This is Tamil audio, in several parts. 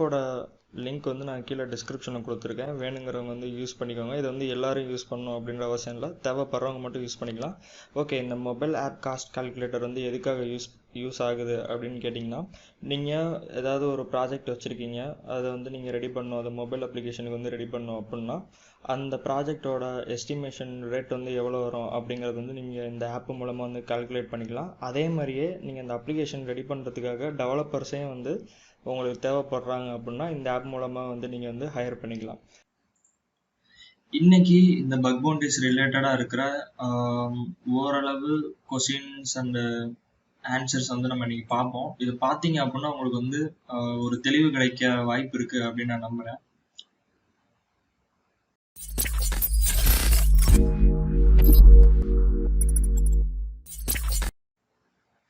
ஆப்போட லிங்க் வந்து நான் கீழே டிஸ்கிரிப்ஷனில் கொடுத்துருக்கேன். வேணுங்கிறவங்க வந்து யூஸ் பண்ணிக்கோங்க. இது வந்து எல்லோரும் யூஸ் பண்ணணும் அப்படின்ற அவசியம் இல்லை, தேவைப்படுறவங்க மட்டும் யூஸ் பண்ணிக்கலாம். ஓகே, இந்த மொபைல் ஆப் காஸ்ட் கால்குலேட்டர் வந்து எதுக்காக யூஸ் ஆகுது அப்படின்னு கேட்டிங்கன்னா, நீங்கள் ஏதாவது ஒரு ப்ராஜெக்ட் வச்சுருக்கீங்க, அதை வந்து நீங்கள் ரெடி பண்ணணும், அதை மொபைல் அப்ளிகேஷனுக்கு வந்து ரெடி பண்ணணும் அப்படின்னா அந்த ப்ராஜெக்டோட எஸ்டிமேஷன் ரேட் வந்து எவ்வளோ வரும் அப்படிங்கிறது வந்து நீங்கள் இந்த ஆப் மூலமாக வந்து கால்குலேட் பண்ணிக்கலாம். அதே மாதிரியே நீங்கள் இந்த அப்ளிகேஷன் ரெடி பண்ணுறதுக்காக டெவலப்பர்ஸையும் வந்து உங்களுக்கு தேவைப்படுறாங்க அப்படின்னா இந்த ஆப் மூலமாக வந்து நீங்கள் வந்து ஹையர் பண்ணிக்கலாம். இன்னைக்கு இந்த பக் பவுண்டரிஸ் ரிலேட்டடாக இருக்கிற ஓரளவு கொஸ்டின்ஸ் அண்ட் ஆன்சர்ஸ் வந்து நம்ம இன்னைக்கு பார்ப்போம். இது பார்த்தீங்க அப்படின்னா உங்களுக்கு வந்து ஒரு தெளிவு கிடைக்க வாய்ப்பு இருக்கு அப்படின்னு நான் நம்புறேன்.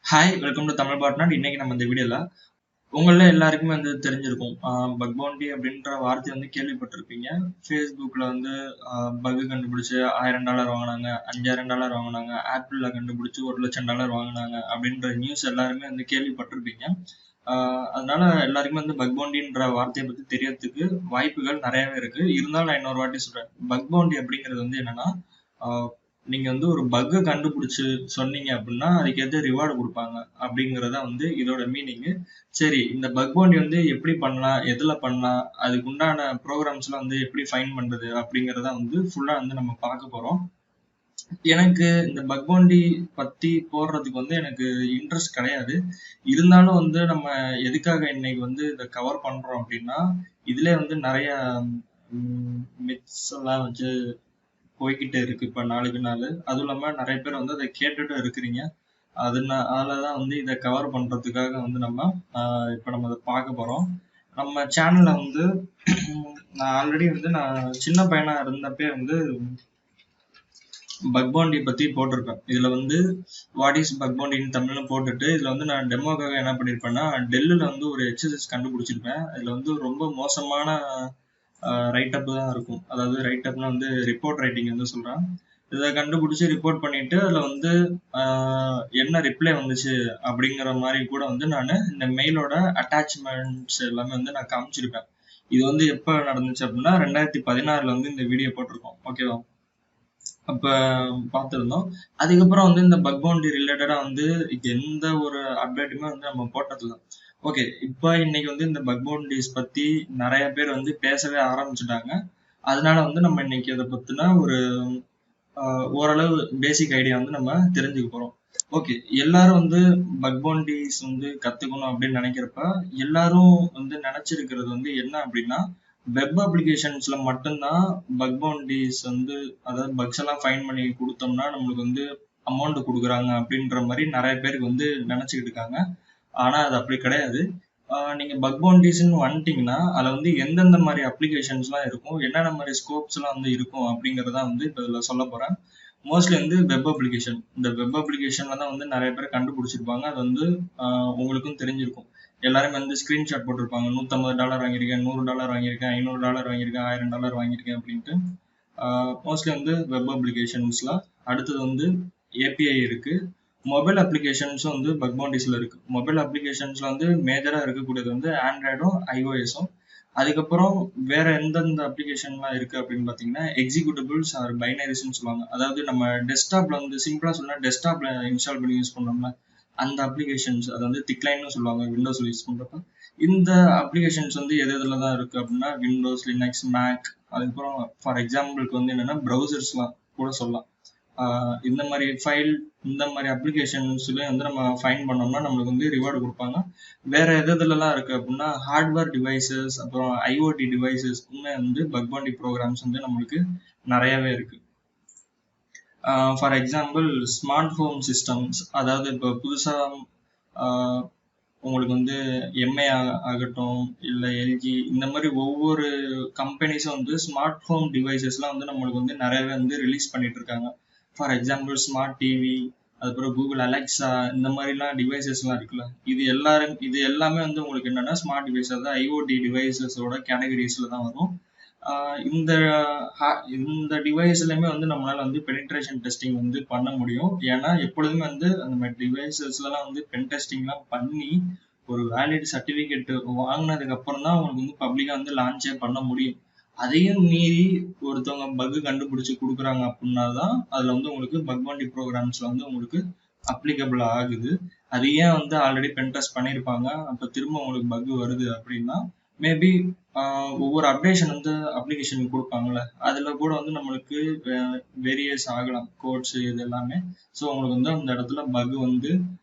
Hi, welcome to Tamil partner. இன்னைக்கு நம்ம இந்த வீடியோல உங்கள எல்லாருக்குமே வந்து தெரிஞ்சிருக்கும், பக் பவுண்டரி அப்படின்ற வார்த்தையை வந்து கேள்விப்பட்டிருப்பீங்க. ஃபேஸ்புக்கில் வந்து பக்கு கண்டுபிடிச்சி $1000 வாங்கினாங்க, $5000 வாங்கினாங்க, ஆப்பிளில் கண்டுபிடிச்சி $1,00,000 வாங்கினாங்க அப்படின்ற நியூஸ் எல்லாருமே வந்து கேள்விப்பட்டிருப்பீங்க. அதனால எல்லாருக்குமே வந்து பக் பவுண்டரின்ற வார்த்தையை பற்றி தெரியறதுக்கு வாய்ப்புகள் நிறையவே இருக்கு. இருந்தாலும் நான் இன்னொரு வாட்டி சொல்றேன், பக் பவுண்டரி அப்படிங்கிறது வந்து என்னன்னா, நீங்க வந்து ஒரு பக்கை கண்டுபிடிச்சு சொன்னீங்க அப்படின்னா அதுக்கேற்ற ரிவார்டு கொடுப்பாங்க அப்படிங்கிறத வந்து இதோட மீனிங்கு. சரி, இந்த பக் பவுண்டரி வந்து எப்படி பண்ணலாம், எதுல பண்ணலாம், அதுக்கு உண்டான ப்ரோக்ராம்ஸ்லாம் வந்து எப்படி ஃபைன் பண்றது அப்படிங்கிறத வந்து ஃபுல்லா வந்து நம்ம பார்க்க போறோம். எனக்கு இந்த பக் பவுண்டரி பத்தி போடுறதுக்கு வந்து எனக்கு இன்ட்ரெஸ்ட் கிடையாது. இருந்தாலும் வந்து நம்ம எதுக்காக இன்னைக்கு வந்து இதை கவர் பண்றோம் அப்படின்னா, இதுல வந்து நிறைய மித்ஸ் எல்லாம் வச்சு போய்கிட்டே இருக்கு இப்ப நாளுக்கு நாள். அதுவும் இல்லாம நிறைய பேர் வந்து அதை கேட்டுட்டு இருக்கிறீங்க. அதனாலதான் வந்து இதை கவர் பண்றதுக்காக வந்து நம்ம இப்ப நம்ம அதை பார்க்க போறோம். நம்ம சேனல்ல வந்து நான் ஆல்ரெடி வந்து நான் சின்ன பையனா இருந்தப்பே வந்து பக் பவுண்டரி பத்தி போட்டிருப்பேன். இதுல வந்து வாட் இஸ் பக் பவுண்டரின்னு தமிழ்ல போட்டுட்டு இதுல வந்து நான் டெமோக்காக என்ன பண்ணிருப்பேன்னா, டெல்லுல வந்து ஒரு எக்ஸசைஸ் கண்டுபிடிச்சிருப்பேன். இதுல வந்து ரொம்ப மோசமான ரைட் அப் தான் இருக்கும். அதாவது ரைட் அப்னா வந்து ரிப்போர்ட் ரைட்டிங் வந்து சொல்றேன். இதை கண்டுபிடிச்சி ரிப்போர்ட் பண்ணிட்டு அதுல வந்து என்ன ரிப்ளை வந்துச்சு அப்படிங்கிற மாதிரி கூட வந்து நான் இந்த மெயிலோட அட்டாச்மெண்ட்ஸ் எல்லாமே வந்து நான் காமிச்சிருப்பேன். இது வந்து எப்ப நடந்துச்சு அப்படின்னா 2016 வந்து இந்த வீடியோ போட்டிருக்கோம். ஓகேவா? அப்ப பார்த்திருந்தோம். அதுக்கப்புறம் வந்து இந்த பக் பவுண்டரி ரிலேட்டடா வந்து எந்த ஒரு அப்டேட்டுமே வந்து நம்ம போட்டதில்லை. ஓகே, இப்ப இன்னைக்கு வந்து இந்த பக் பவுண்டரிஸ் பத்தி நிறைய பேர் வந்து பேசவே ஆரம்பிச்சுட்டாங்க. அதனால வந்து நம்ம இன்னைக்கு அதை பத்தின ஒரு ஓரளவு பேசிக் ஐடியா வந்து நம்ம தெரிஞ்சுக்க போறோம். ஓகே, எல்லாரும் வந்து பக் பவுண்டரிஸ் வந்து கத்துக்கணும் அப்படின்னு நினைக்கிறப்ப எல்லாரும் வந்து நினைச்சிருக்கிறது வந்து என்ன அப்படின்னா, வெப் அப்ளிகேஷன்ஸ்ல மட்டும்தான் பக் பவுண்டரிஸ் வந்து, அதாவது பக்ஸ் எல்லாம் ஃபைன் பண்ணி கொடுத்தோம்னா நம்மளுக்கு வந்து அமௌண்ட் கொடுக்குறாங்க அப்படின்ற மாதிரி நிறைய பேருக்கு வந்து நினைச்சுக்கிட்டு இருக்காங்க. ஆனா அது அப்படி கிடையாது. நீங்க பக் பவுண்டரிஸ்ன்னு வந்துட்டீங்கன்னா அதுல வந்து எந்தெந்த மாதிரி அப்ளிகேஷன்ஸ் எல்லாம் இருக்கும், என்னென்ன மாதிரி ஸ்கோப்ஸ் எல்லாம் வந்து இருக்கும் அப்படிங்கறத வந்து இப்ப இதுல சொல்ல போறேன். மோஸ்ட்லி வந்து வெப் அப்ளிகேஷன். இந்த வெப் அப்ளிகேஷன்ல தான் வந்து நிறைய பேர் கண்டுபிடிச்சிருப்பாங்க. அது வந்து உங்களுக்கும் தெரிஞ்சிருக்கும். எல்லாருமே வந்து ஸ்கிரீன்ஷாட் போட்டிருப்பாங்க. $150 வாங்கியிருக்கேன், $100 வாங்கியிருக்கேன், $500 வாங்கியிருக்கேன், $1000 வாங்கியிருக்கேன் அப்படின்ட்டு. மோஸ்ட்லி வந்து வெப் அப்ளிகேஷன்ஸ்ல. அடுத்தது வந்து ஏபிஐ இருக்கு. மொபைல் அப்ளிகேஷன்ஸும் வந்து பக் பவுண்டரிஸ்ல இருக்கு. மொபைல் அப்ளிகேஷன்ஸ்ல வந்து மேஜரா இருக்கக்கூடியது வந்து ஆண்ட்ராய்டும் ஐஓஎஸும். அதுக்கப்புறம் வேற எந்தெந்த அப்ளிகேஷன்லாம் இருக்கு அப்படின்னு பாத்தீங்கன்னா, எக்ஸிக்யூட்டபிள்ஸ் ஆர் பைனரிஸ்ன்னு சொல்லுவாங்க. அதாவது நம்ம டெஸ்க்டாப்ல வந்து சிம்பிளா சொன்னா டெஸ்க்டாப்ல இன்ஸ்டால் பண்ணி யூஸ் பண்ணோம்ல அந்த அப்ளிகேஷன்ஸ், அதை வந்து திக்லைன்னு சொல்லுவாங்க விண்டோஸ்ல யூஸ் பண்றப்ப. இந்த அப்ளிகேஷன்ஸ் வந்து எது எதுல தான் இருக்கு அப்படின்னா, விண்டோஸ், லினக்ஸ், மேக், அதுக்கப்புறம் ஃபார் எக்ஸாம்பிளுக்கு வந்து என்னன்னா ப்ரௌசர்ஸ்லாம் கூட சொல்லலாம். இந்த மாதிரி ஃபைல், இந்த மாதிரி அப்ளிகேஷன்ஸ்ல வந்து நம்ம ஃபைன் பண்ணோம்னா நம்மளுக்கு வந்து ரிவார்டு கொடுப்பாங்க. வேற எதுலாம் இருக்கு அப்படின்னா, ஹார்ட்வேர் டிவைசஸ், அப்புறம் ஐஓடி டிவைசஸ்க்குமே வந்து பக் பவுண்டரி ப்ரோக்ராம்ஸ் வந்து நம்மளுக்கு நிறையவே இருக்கு. For example smart home systems, அதாவது இப்போ புதுசா உங்களுக்கு வந்து எம்ஐ ஆகட்டும் இல்லை எல்ஜி, இந்த மாதிரி ஒவ்வொரு கம்பெனிஸும் வந்து ஸ்மார்ட் ஹோம் டிவைசஸ்லாம் வந்து நம்மளுக்கு வந்து நிறையவே வந்து ரிலீஸ் பண்ணிட்டு இருக்காங்க. ஃபார் எக்ஸாம்பிள் ஸ்மார்ட் டிவி, அதுக்கப்புறம் கூகுள் அலெக்ஸா, இந்த மாதிரிலாம் டிவைசஸ்லாம் இருக்குல்ல, இது எல்லாமே வந்து உங்களுக்கு என்னன்னா ஸ்மார்ட் டிவைஸ், அதாவது ஐஓடி டிவைசஸோட கேட்டகரிஸ்ல தான் வரும். இந்த டிவைஸ்லயுமே வந்து நம்மளால வந்து பெனிட்ரேஷன் டெஸ்டிங் வந்து பண்ண முடியும். ஏன்னா எப்பொழுதுமே வந்து அந்த மாதிரி டிவைசஸ்லாம் வந்து பென் டெஸ்டிங்லாம் பண்ணி ஒரு வேலிட் சர்டிபிகேட் வாங்கினதுக்கு அப்புறம் தான் உங்களுக்கு வந்து பப்ளிக்கா வந்து லான்ச்சே பண்ண முடியும். அதையும் மீறி ஒருத்தவங்க பக் கண்டுபிடிச்சு கொடுக்குறாங்க அப்படின்னா தான் அதுல வந்து உங்களுக்கு பக் பவுண்டி ப்ரோக்ராம்ஸ்ல வந்து உங்களுக்கு அப்ளிகபிள் ஆகுது. அது ஏன் வந்து ஆல்ரெடி பென்டெஸ்ட் பண்ணியிருப்பாங்க, அப்ப திரும்ப உங்களுக்கு பக் வருது அப்படின்னா மேபி ஒவ்வொரு அப்டேஷன் வந்து அப்ளிகேஷனுக்கு கொடுப்பாங்கல்ல, அதுல கூட வந்து நம்மளுக்கு வேரியஸ் ஆகலாம் கோட்ஸ் இது எல்லாமே. ஸோ உங்களுக்கு வந்து அந்த இடத்துல பக் வந்து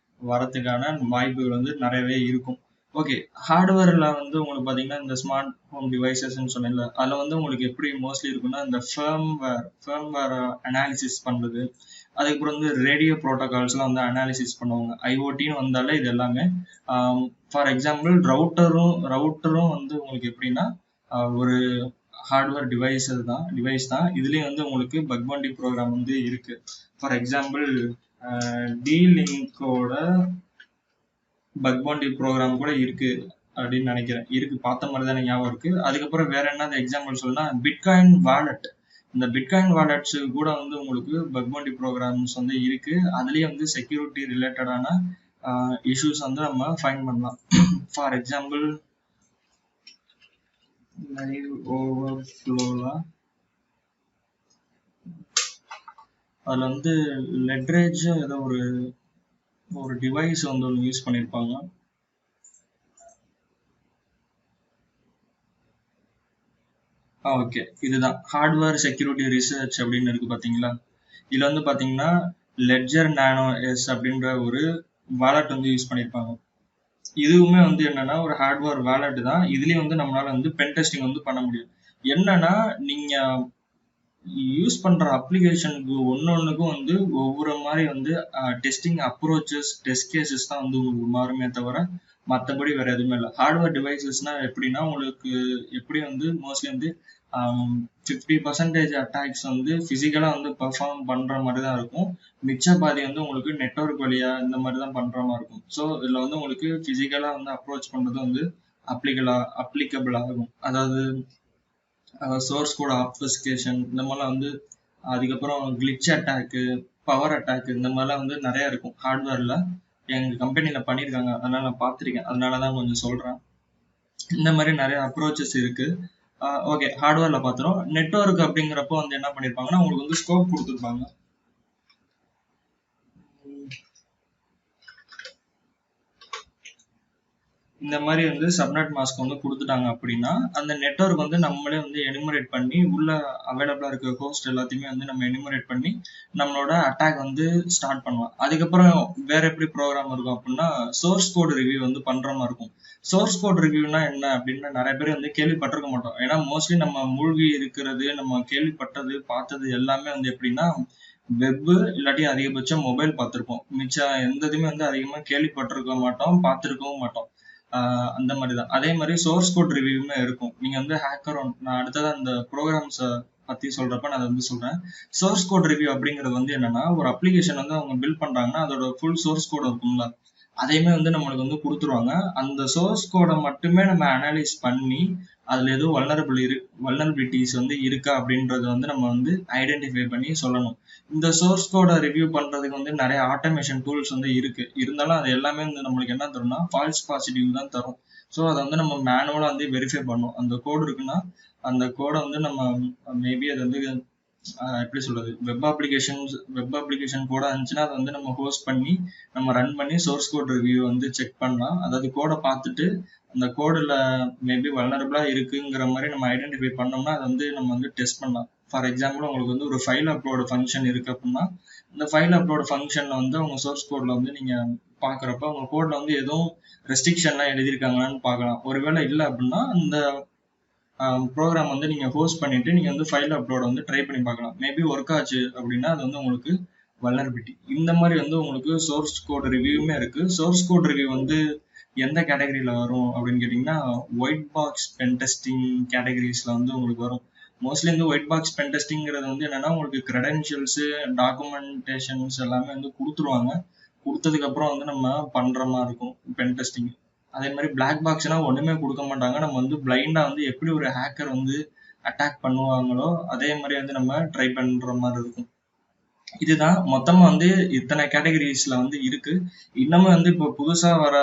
வரதுக்கான வாய்ப்புகள் வந்து நிறையவே இருக்கும். ஓகே, ஹார்ட்வேர்ல வந்து உங்களுக்கு பாத்தீங்கன்னா இந்த ஸ்மார்ட் ஹோம் டிவைசஸ்ன்னு சொன்னேன்ல, அதுல வந்து உங்களுக்கு எப்படி மோஸ்ட்லி இருக்குன்னா இந்த ஃபேர்ம்வேர் அனாலிசிஸ் பண்றது, அதுக்கப்புறம் வந்து ரேடியோ ப்ரோட்டோகால்ஸ்லாம் வந்து அனாலிசிஸ் பண்ணுவாங்க. ஐஓடின்னு வந்தாலே இது எல்லாமே. ஃபார் எக்ஸாம்பிள் ரவுட்டரும் வந்து உங்களுக்கு எப்படின்னா ஒரு ஹார்ட்வேர் டிவைஸ் தான். இதுலயும் வந்து உங்களுக்கு பக் பவுண்டி ப்ரோக்ராம் வந்து இருக்கு. ஃபார் எக்ஸாம்பிள் D-Linkோட பக் பவுண்டி ப்ரோக்ராம் கூட இருக்கு அப்படின்னு நினைக்கிறேன். இருக்கு, பார்த்த மாதிரி தானே ஞாபகம் இருக்கு. அதுக்கப்புறம் வேற என்ன எக்ஸாம்பிள் சொல்லணும்னா பிட்காயின் வாலெட். இந்த பிட்காயின் வாலெட்ஸ் கூட வந்து உங்களுக்கு பக் பவுண்டி ப்ரோக்ராம்ஸ் வந்து இருக்கு. அதுலயே வந்து செக்யூரிட்டி ரிலேட்டடான இஷ்யூஸ் வந்து நம்ம ஃபைண்ட் பண்ணலாம். ஃபார் எக்ஸாம்பிள் லைவ் ஓவர்ஃப்ளோல அதுல வந்து லெட்ரேஜ் ஏதோ ஒரு டிவைஸ் வந்து ஒன்று யூஸ் பண்ணியிருப்பாங்க. ஓகே, இதுதான் ஹார்ட்வேர் செக்யூரிட்டி ரிசர்ச் அப்படின்னு இருக்கு பாத்தீங்களா. இதுல வந்து பாத்தீங்கன்னா லெட்ஜர் நானோ எஸ் அப்படின்ற ஒரு வாலெட் வந்து யூஸ் பண்ணியிருப்பாங்க. இதுவுமே வந்து என்னன்னா ஒரு ஹார்ட்வேர் வாலெட் தான். இதுலயும் வந்து நம்மளால வந்து பென் டெஸ்டிங் வந்து பண்ண முடியும். என்னன்னா நீங்க யூஸ் பண்ற அப்ளிகேஷனுக்கு ஒன்னொன்னுக்கும் வந்து ஒவ்வொரு மாதிரி வந்து டெஸ்டிங் அப்ரோச்சஸ், டெஸ்ட் கேசஸ் தான் வந்து உங்களுக்கு மாறுமே தவிர மற்றபடி வேற எதுவுமே இல்லை. ஹார்ட்வேர் டிவைசஸ்னா எப்படின்னா உங்களுக்கு எப்படி வந்து மோஸ்ட்லி வந்து 50% அட்டாக்ஸ் வந்து பிசிக்கலா வந்து பெர்ஃபார்ம் பண்ற மாதிரி தான் இருக்கும். மிச்ச பாதி வந்து உங்களுக்கு நெட்வொர்க் வழியா இந்த மாதிரி தான் பண்ற மாதிரி இருக்கும். ஸோ இதுல வந்து உங்களுக்கு பிசிக்கலா வந்து அப்ரோச் பண்றது வந்து அப்ளிகபிள் ஆகும். அதாவது சோர்ஸ் கோட் ஆப்ஃபஸ்கேஷன் இந்த மாதிரிலாம் வந்து, அதுக்கப்புறம் கிளிச் அட்டாக்கு, பவர் அட்டாக்கு இந்த மாதிரிலாம் வந்து நிறைய இருக்கும் ஹார்ட்வேர்ல. எங்க கம்பெனில பண்ணியிருக்காங்க, அதனால நான் பார்த்துருக்கேன், அதனாலதான் கொஞ்சம் சொல்றேன். இந்த மாதிரி நிறைய அப்ரோச்சஸ் இருக்கு. ஓகே, ஹார்ட்வேர்ல பார்த்துரும். நெட்வொர்க் அப்படிங்கிறப்போ வந்து என்ன பண்ணிருப்பாங்கன்னா உங்களுக்கு வந்து ஸ்கோப் கொடுத்துருப்பாங்க. இந்த மாதிரி வந்து சப்நெட் மாஸ்க் வந்து கொடுத்துட்டாங்க அப்படின்னா அந்த நெட்வொர்க் வந்து நம்மளே வந்து எனிமரேட் பண்ணி உள்ள அவைலபிளா இருக்க ஹோஸ்ட் எல்லாத்தையுமே வந்து நம்ம எனிமரேட் பண்ணி நம்மளோட அட்டாக் வந்து ஸ்டார்ட் பண்ணலாம். அதுக்கப்புறம் வேற எப்படி ப்ரோக்ராம் இருக்கும் அப்படின்னா சோர்ஸ் கோட் ரிவ்யூ வந்து பண்ற மாதிரி இருக்கும். சோர்ஸ் கோட் ரிவ்யூனா என்ன அப்படின்னு நிறைய பேர் வந்து கேள்விப்பட்டிருக்க மாட்டோம். ஏன்னா மோஸ்ட்லி நம்ம மூழ்கி இருக்கிறது, நம்ம கேள்விப்பட்டது பார்த்தது எல்லாமே வந்து எப்படின்னா வெப் இல்லாட்டி அதிகபட்சம் மொபைல் பார்த்துருப்போம். மிச்சம் எந்த இதுவுமே வந்து அதிகமா கேள்விப்பட்டிருக்க மாட்டோம், பார்த்துருக்கவும் மாட்டோம். அந்த மாதிரிதான். அதே மாதிரி சோர்ஸ் கோட் ரிவ்யூமே இருக்கும். நீங்க வந்து ஹேக்கர் நான் அடுத்ததான் அந்த ப்ரோக்ராம்ஸ் பத்தி சொல்றப்ப நான் வந்து சொல்றேன். சோர்ஸ் கோட் ரிவ்யூ அப்படிங்கிறது வந்து என்னன்னா ஒரு அப்ளிகேஷன் வந்து அவங்க பில்ட் பண்றாங்கன்னா அதோட ஃபுல் சோர்ஸ் கோட் இருக்கும்ல, அதையுமே வந்து நம்மளுக்கு வந்து கொடுத்துருவாங்க. அந்த சோர்ஸ் கோடை மட்டுமே நம்ம அனலைஸ் பண்ணி அதுல எதுவும் வல்னரபிலிட்டிஸ் வந்து இருக்கா அப்படின்றத வந்து நம்ம வந்து ஐடென்டிஃபை பண்ணி சொல்லணும். இந்த சோர்ஸ் கோடை ரிவ்யூ பண்றதுக்கு வந்து நிறைய ஆட்டோமேஷன் டூல்ஸ் வந்து இருக்கு. இருந்தாலும் அது எல்லாமே வந்து நம்மளுக்கு என்ன தரும்னா ஃபால்ஸ் பாசிட்டிவ் தான் தரும். ஸோ அதை வந்து நம்ம மேனுவலா வந்து வெரிஃபை பண்ணணும். அந்த கோடு இருக்குன்னா அந்த கோடை வந்து நம்ம மேபி அது வந்து எப்படி சொல்றது, வெப் அப்ளிகேஷன் கோடா இருந்துச்சுன்னா அதை வந்து நம்ம ஹோஸ்ட் பண்ணி நம்ம ரன் பண்ணி சோர்ஸ் கோட் ரிவ்யூ வந்து செக் பண்ணலாம். அதாவது கோடை பார்த்துட்டு அந்த கோடுல மேபி வல்னரபிளா இருக்குங்கிற மாதிரி நம்ம ஐடென்டிஃபை பண்ணோம்னா அதை வந்து நம்ம வந்து டெஸ்ட் பண்ணலாம். ஃபார் எக்ஸாம்பிள் உங்களுக்கு வந்து ஒரு ஃபைல் அப்லோடு ஃபங்க்ஷன் இருக்கு அப்படின்னா இந்த ஃபைல் அப்லோடு ஃபங்க்ஷன்ல வந்து உங்க சோர்ஸ் கோட்ல வந்து நீங்க பாக்குறப்ப உங்க கோட்ல வந்து எதுவும் ரெஸ்ட்ரிக்ஷன்லாம் எழுதியிருக்காங்களான்னு பார்க்கலாம். ஒருவேளை இல்லை அப்படின்னா அந்த ப்ரோக்ராம் வந்து நீங்க ஹோஸ்ட் பண்ணிட்டு நீங்க வந்து ஃபைல் அப்லோட் வந்து ட்ரை பண்ணி பார்க்கலாம். மேபி ஒர்க் ஆச்சு அப்படின்னா அது வந்து உங்களுக்கு வல்னரபிலிட்டி. இந்த மாதிரி வந்து உங்களுக்கு சோர்ஸ் கோட் ரிவ்யூமே இருக்கு. சோர்ஸ் கோட் ரிவ்யூ வந்து எந்த கேட்டகரியில வரும் அப்படின்னு கேட்டீங்கன்னா ஒயிட் பாக்ஸ் பென் டெஸ்டிங் கேட்டகரிஸ்ல வந்து உங்களுக்கு வரும். மோஸ்ட்லி வந்து ஒயிட் பாக்ஸ் பென் டெஸ்டிங்கிறது வந்து என்னன்னா உங்களுக்கு கிரெடென்ஷியல்ஸ், டாக்குமெண்டேஷன்ஸ் எல்லாமே வந்து கொடுத்துருவாங்க. கொடுத்ததுக்கு அப்புறம் வந்து நம்ம பண்ற மாதிரி இருக்கும் பென் டெஸ்டிங். அதே மாதிரி பிளாக் பாக்ஸ்னா ஒண்ணுமே கொடுக்க மாட்டாங்க. நம்ம வந்து பிளைண்டா வந்து எப்படி ஒரு ஹேக்கர் வந்து அட்டாக் பண்ணுவாங்களோ அதே மாதிரி வந்து நம்ம ட்ரை பண்ற மாதிரி இருக்கும். இதுதான் மொத்தமா வந்து இத்தனை கேட்டகரிஸ்ல வந்து இருக்கு. இன்னமும் வந்து இப்போ புதுசா வர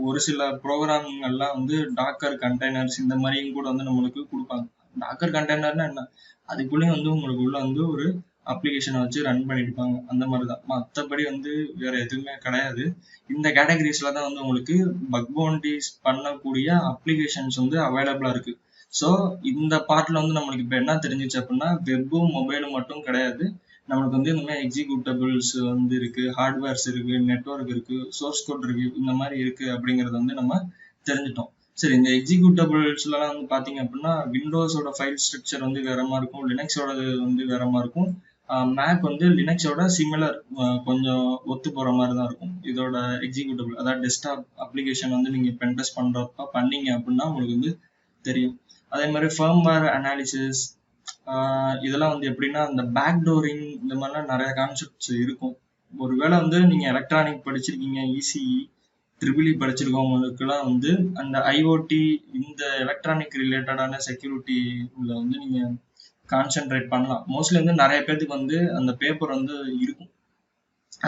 ஒரு சில ப்ரோக்ராம்கள்லாம் வந்து டாக்கர் கண்டெய்னர்ஸ் இந்த மாதிரியும் கூட வந்து நம்மளுக்கு கொடுப்பாங்க. டாக்கர் கண்டெய்னர்னா என்ன, அதுக்குள்ளேயும் வந்து உங்களுக்கு உள்ள வந்து ஒரு அப்ளிகேஷனை வச்சு ரன் பண்ணிருப்பாங்க. அந்த மாதிரிதான், மற்றபடி வந்து வேற எதுவுமே கிடையாது. இந்த கேட்டகரிஸ்ல தான் வந்து உங்களுக்கு பக் பவுண்டரிஸ் பண்ணக்கூடிய அப்ளிகேஷன்ஸ் வந்து அவைலபிளா இருக்கு. ஸோ இந்த பார்ட்ல வந்து நம்மளுக்கு இப்போ என்ன தெரிஞ்சிச்சு அப்படின்னா, வெப்பும் மொபைலும் மட்டும் கிடையாது, நம்மளுக்கு வந்து இந்த மாதிரி எக்ஸிக்யூட்டபிள்ஸ் வந்து இருக்கு, ஹார்ட்வேர்ஸ் இருக்கு, நெட்வொர்க் இருக்கு, சோர்ஸ் கோட் இருக்கு, இந்த மாதிரி இருக்கு அப்படிங்கறத வந்து நம்ம தெரிஞ்சுட்டோம். சரி, இந்த எக்ஸிக்யூட்டபிள்ஸ்லாம் வந்து பாத்தீங்க அப்படின்னா விண்டோஸோட ஃபைல் ஸ்ட்ரக்சர் வந்து வேற மாதிரி இருக்கும், லினக்ஸோட வந்து வேற மாதிரி இருக்கும். மேக் வந்து லினக்ஸோட சிமிலர், கொஞ்சம் ஒத்து போற மாதிரி தான் இருக்கும் இதோட எக்ஸிக்யூட்டபிள். அதாவது டெஸ்க்டாப் அப்ளிகேஷன் வந்து நீங்க பென்டெஸ்ட் பண்றப்ப பண்ணீங்க அப்படின்னா உங்களுக்கு வந்து தெரியும். அதே மாதிரி ஃபர்ம்வேர் அனாலிசிஸ், இதெல்லாம் வந்து எப்படின்னா அந்த பேக் டோரிங் இந்த மாதிரிலாம் நிறைய கான்செப்ட்ஸ் இருக்கும். ஒருவேளை வந்து நீங்க எலக்ட்ரானிக் படிச்சிருக்கீங்க, இசிஇ ட்ரிபிள்இ படிச்சிருக்கவங்களுக்குலாம் வந்து அந்த ஐஓடி இந்த எலக்ட்ரானிக் ரிலேட்டடான செக்யூரிட்டில வந்து நீங்க கான்சென்ட்ரேட் பண்ணலாம். மோஸ்ட்லி வந்து நிறைய பேருக்கு வந்து அந்த பேப்பர் வந்து இருக்கும்,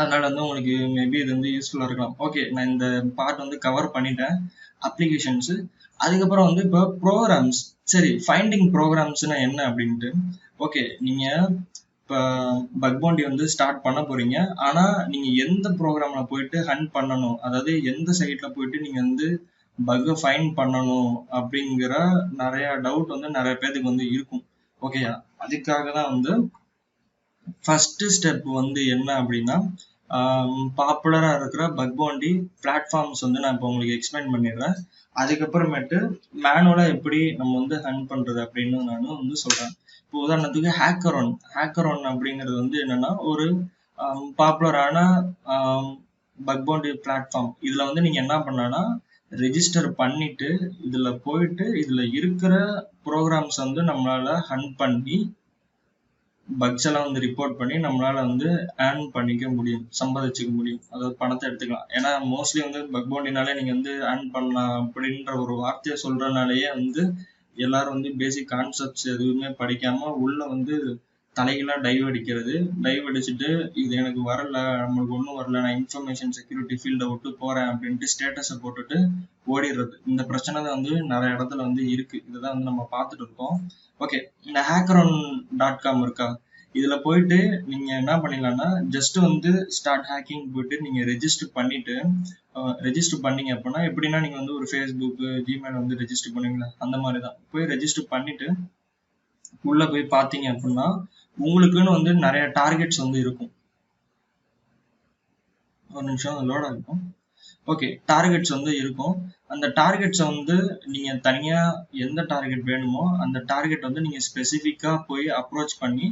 அதனால வந்து உங்களுக்கு மேபி இது வந்து யூஸ்ஃபுல்லா இருக்கலாம். ஓகே, நான் இந்த பார்ட் வந்து கவர் பண்ணிட்டேன் அப்ளிகேஷன்ஸ். அதுக்கப்புறம் வந்து இப்போ ப்ரோக்ராம்ஸ். சரி, ஃபைண்டிங் ப்ரோக்ராம்ஸ்னா என்ன அப்படின்ட்டு. ஓகே, நீங்க இப்போ பக் பவுண்டி வந்து ஸ்டார்ட் பண்ண போறீங்க, ஆனா நீங்க எந்த ப்ரோக்ராம்ல போயிட்டு ஹண்ட் பண்ணணும், அதாவது எந்த சைட்ல போயிட்டு நீங்க வந்து பக்கை ஃபைண்ட் பண்ணணும் அப்படிங்கிற நிறைய டவுட் வந்து நிறைய பேருக்கு வந்து இருக்கும். ஓகேயா, அதுக்காக தான் வந்து ஃபர்ஸ்ட் ஸ்டெப் வந்து என்ன அப்படின்னா, பாப்புலரா இருக்கிற பக் பவுண்டி பிளாட்ஃபார்ம்ஸ் வந்து நான் இப்போ உங்களுக்கு எக்ஸ்பிளைன் பண்ணிடுறேன். அதுக்கப்புறமேட்டு மேனுவலா எப்படி நம்ம வந்து ஹண்ட் பண்றது அப்படின்னு நான் வந்து சொல்றேன். இப்போ உதாரணத்துக்கு ஹேக்கரோன் அப்படிங்கிறது வந்து என்னன்னா ஒரு பாப்புலரான பக் பவுண்டி பிளாட்ஃபார்ம். இதுல வந்து நீங்க என்ன பண்ணனா ரெஜிஸ்டர் பண்ணிட்டு இதுல போயிட்டு இதுல இருக்கிற ப்ரோக்ராம்ஸ் வந்து நம்மளால ஹண்ட் பண்ணி பக்ஸ் எல்லாம் வந்து ரிப்போர்ட் பண்ணி நம்மளால வந்து ஏர்ன் பண்ணிக்க முடியும், சம்பாதிச்சுக்க முடியும், அதாவது பணத்தை எடுத்துக்கலாம். ஏன்னா மோஸ்ட்லி வந்து பக் பவுண்டினாலே நீங்க வந்து ஏர்ன் பண்ணலாம் அப்படின்ற ஒரு வார்த்தையை சொல்றதுனாலயே வந்து எல்லாரும் வந்து பேசிக் கான்செப்ட்ஸ் எதுவுமே படிக்காம உள்ள வந்து தலைகீழா டைவ் அடிச்சுட்டு இது எனக்கு வரல, நம்மளுக்கு ஒன்றும் வரல, நான் இன்ஃபர்மேஷன் செக்யூரிட்டி ஃபீல்டை விட்டு போறேன் அப்படின்ட்டு ஸ்டேட்டஸை போட்டுட்டு ஓடிடுறது. இந்த பிரச்சனை தான் வந்து நிறைய இடத்துல வந்து இருக்கு. இதுதான் வந்து நம்ம பார்த்துட்டு இருக்கோம். ஓகே, இந்த hackeron.com இருக்கா, இதுல போயிட்டு நீங்க என்ன பண்ணிடலாம்னா ஜஸ்ட் வந்து ஸ்டார்ட் ஹேக்கிங் போயிட்டு நீங்க ரெஜிஸ்டர் பண்ணீங்க அப்படின்னா, எப்படின்னா நீங்க வந்து ஒரு ஃபேஸ்புக், ஜிமெயில் வந்து ரெஜிஸ்டர் பண்ணுவீங்களா, அந்த மாதிரிதான் போய் ரெஜிஸ்டர் பண்ணிட்டு உள்ள போய் பாத்தீங்க அப்படின்னா உங்களுக்குன்னு வந்து நிறைய டார்கெட்ஸ் வந்து இருக்கும். ஒரு நிமிஷம் லோட் ஆகும். ஓகே, டார்கெட்ஸ் வந்து இருக்கும். அந்த டார்கெட்ஸை வந்து நீங்க தனியா எந்த டார்கெட் வேணுமோ அந்த டார்கெட் வந்து நீங்க ஸ்பெசிஃபிக்கா போய் அப்ரோச் பண்ணி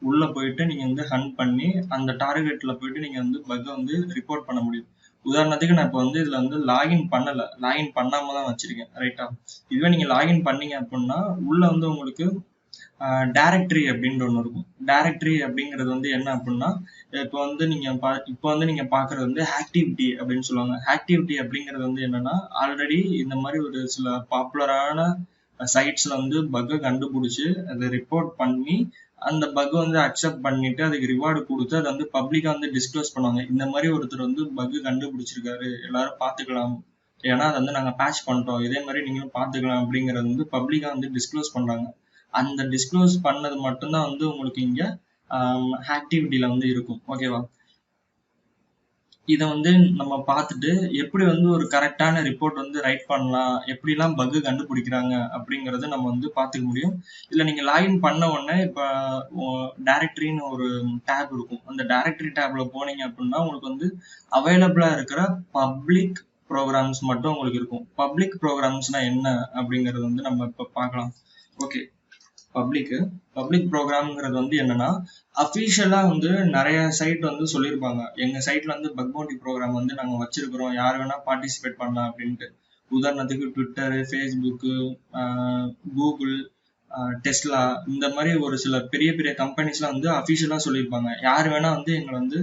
உள்ள போயிட்டு நீங்க வந்து ஹண்ட் பண்ணி அந்த டார்கெட்ல போயிட்டு நீங்க வந்து பக்கை வந்து ரிப்போர்ட் பண்ண முடியும். உதாரணத்துக்கு நான் இப்போ வந்து இதுல வந்து லாகின் பண்ணாம தான் வச்சிருக்கேன், ரைட்டா. இதுவே நீங்க லாகின் பண்ணீங்க அப்படின்னா உள்ள வந்து உங்களுக்கு டைரக்டரி அப்படின்ற ஒன்று இருக்கும். டைரக்டரி அப்படிங்கிறது வந்து என்ன அப்படின்னா, இப்போ வந்து நீங்க பாக்குறது வந்து ஆக்டிவிட்டி அப்படின்னு சொல்லுவாங்க. ஆக்டிவிட்டி அப்படிங்கிறது வந்து என்னன்னா, ஆல்ரெடி இந்த மாதிரி ஒரு சில பாப்புலரான சைட்ஸ்ல வந்து பக்கை கண்டுபிடிச்சு அதை ரிப்போர்ட் பண்ணி அந்த பக் வந்து அக்செப்ட் பண்ணிட்டு அதுக்கு ரிவார்டு கொடுத்து அதை வந்து பப்ளிக்கா வந்து டிஸ்க்ளோஸ் பண்ணுவாங்க. இந்த மாதிரி ஒருத்தர் வந்து பக் கண்டுபிடிச்சிருக்காரு, எல்லாரும் பாத்துக்கலாம், ஏன்னா அதை வந்து நாங்க பேட்ச் பண்ணிட்டோம், இதே மாதிரி நீங்களும் பாத்துக்கலாம் அப்படிங்கறது வந்து பப்ளிக்கா வந்து டிஸ்க்ளோஸ் பண்றாங்க. அந்த டிஸ்க்ளோஸ் பண்ணது மட்டும்தான் வந்து உங்களுக்கு இங்க ஆக்டிவிட்டியில வந்து இருக்கும். ஓகேவா, இதை வந்து நம்ம பார்த்துட்டு எப்படி வந்து ஒரு கரெக்டான ரிப்போர்ட் வந்து ரைட் பண்ணலாம், எப்படிலாம் பக் கண்டுபிடிக்கிறாங்க அப்படிங்கறத நம்ம வந்து பார்த்துக்க முடியும். இல்லை நீங்க லாகின் பண்ண உடனே இப்போ டைரக்டரின்னு ஒரு டேப் இருக்கும். அந்த டைரக்டரி டேப்ல போனீங்க அப்படின்னா உங்களுக்கு வந்து அவைலபிளா இருக்கிற பப்ளிக் ப்ரோக்ராம்ஸ் மட்டும் உங்களுக்கு இருக்கும். பப்ளிக் ப்ரோக்ராம்ஸ்னா என்ன அப்படிங்கறது வந்து நம்ம இப்போ பார்க்கலாம். ஓகே, பப்ளிக் ப்ரோக்ராம்ங்கிறது வந்து என்னன்னா, அஃபிஷியலா வந்து நிறைய சைட் வந்து சொல்லியிருப்பாங்க, எங்க சைட்ல வந்து பக் பவுண்டி ப்ரோக்ராம் வந்து நாங்க வச்சிருக்கிறோம், யார் வேணா பார்ட்டிசிபேட் பண்ணலாம் அப்படின்ட்டு. உதாரணத்துக்கு ட்விட்டரு, ஃபேஸ்புக்கு, கூகுள், டெஸ்லா, இந்த மாதிரி ஒரு சில பெரிய பெரிய கம்பெனிஸ்லாம் வந்து அஃபிஷியலா சொல்லியிருப்பாங்க, யார் வேணா வந்து எங்களை வந்து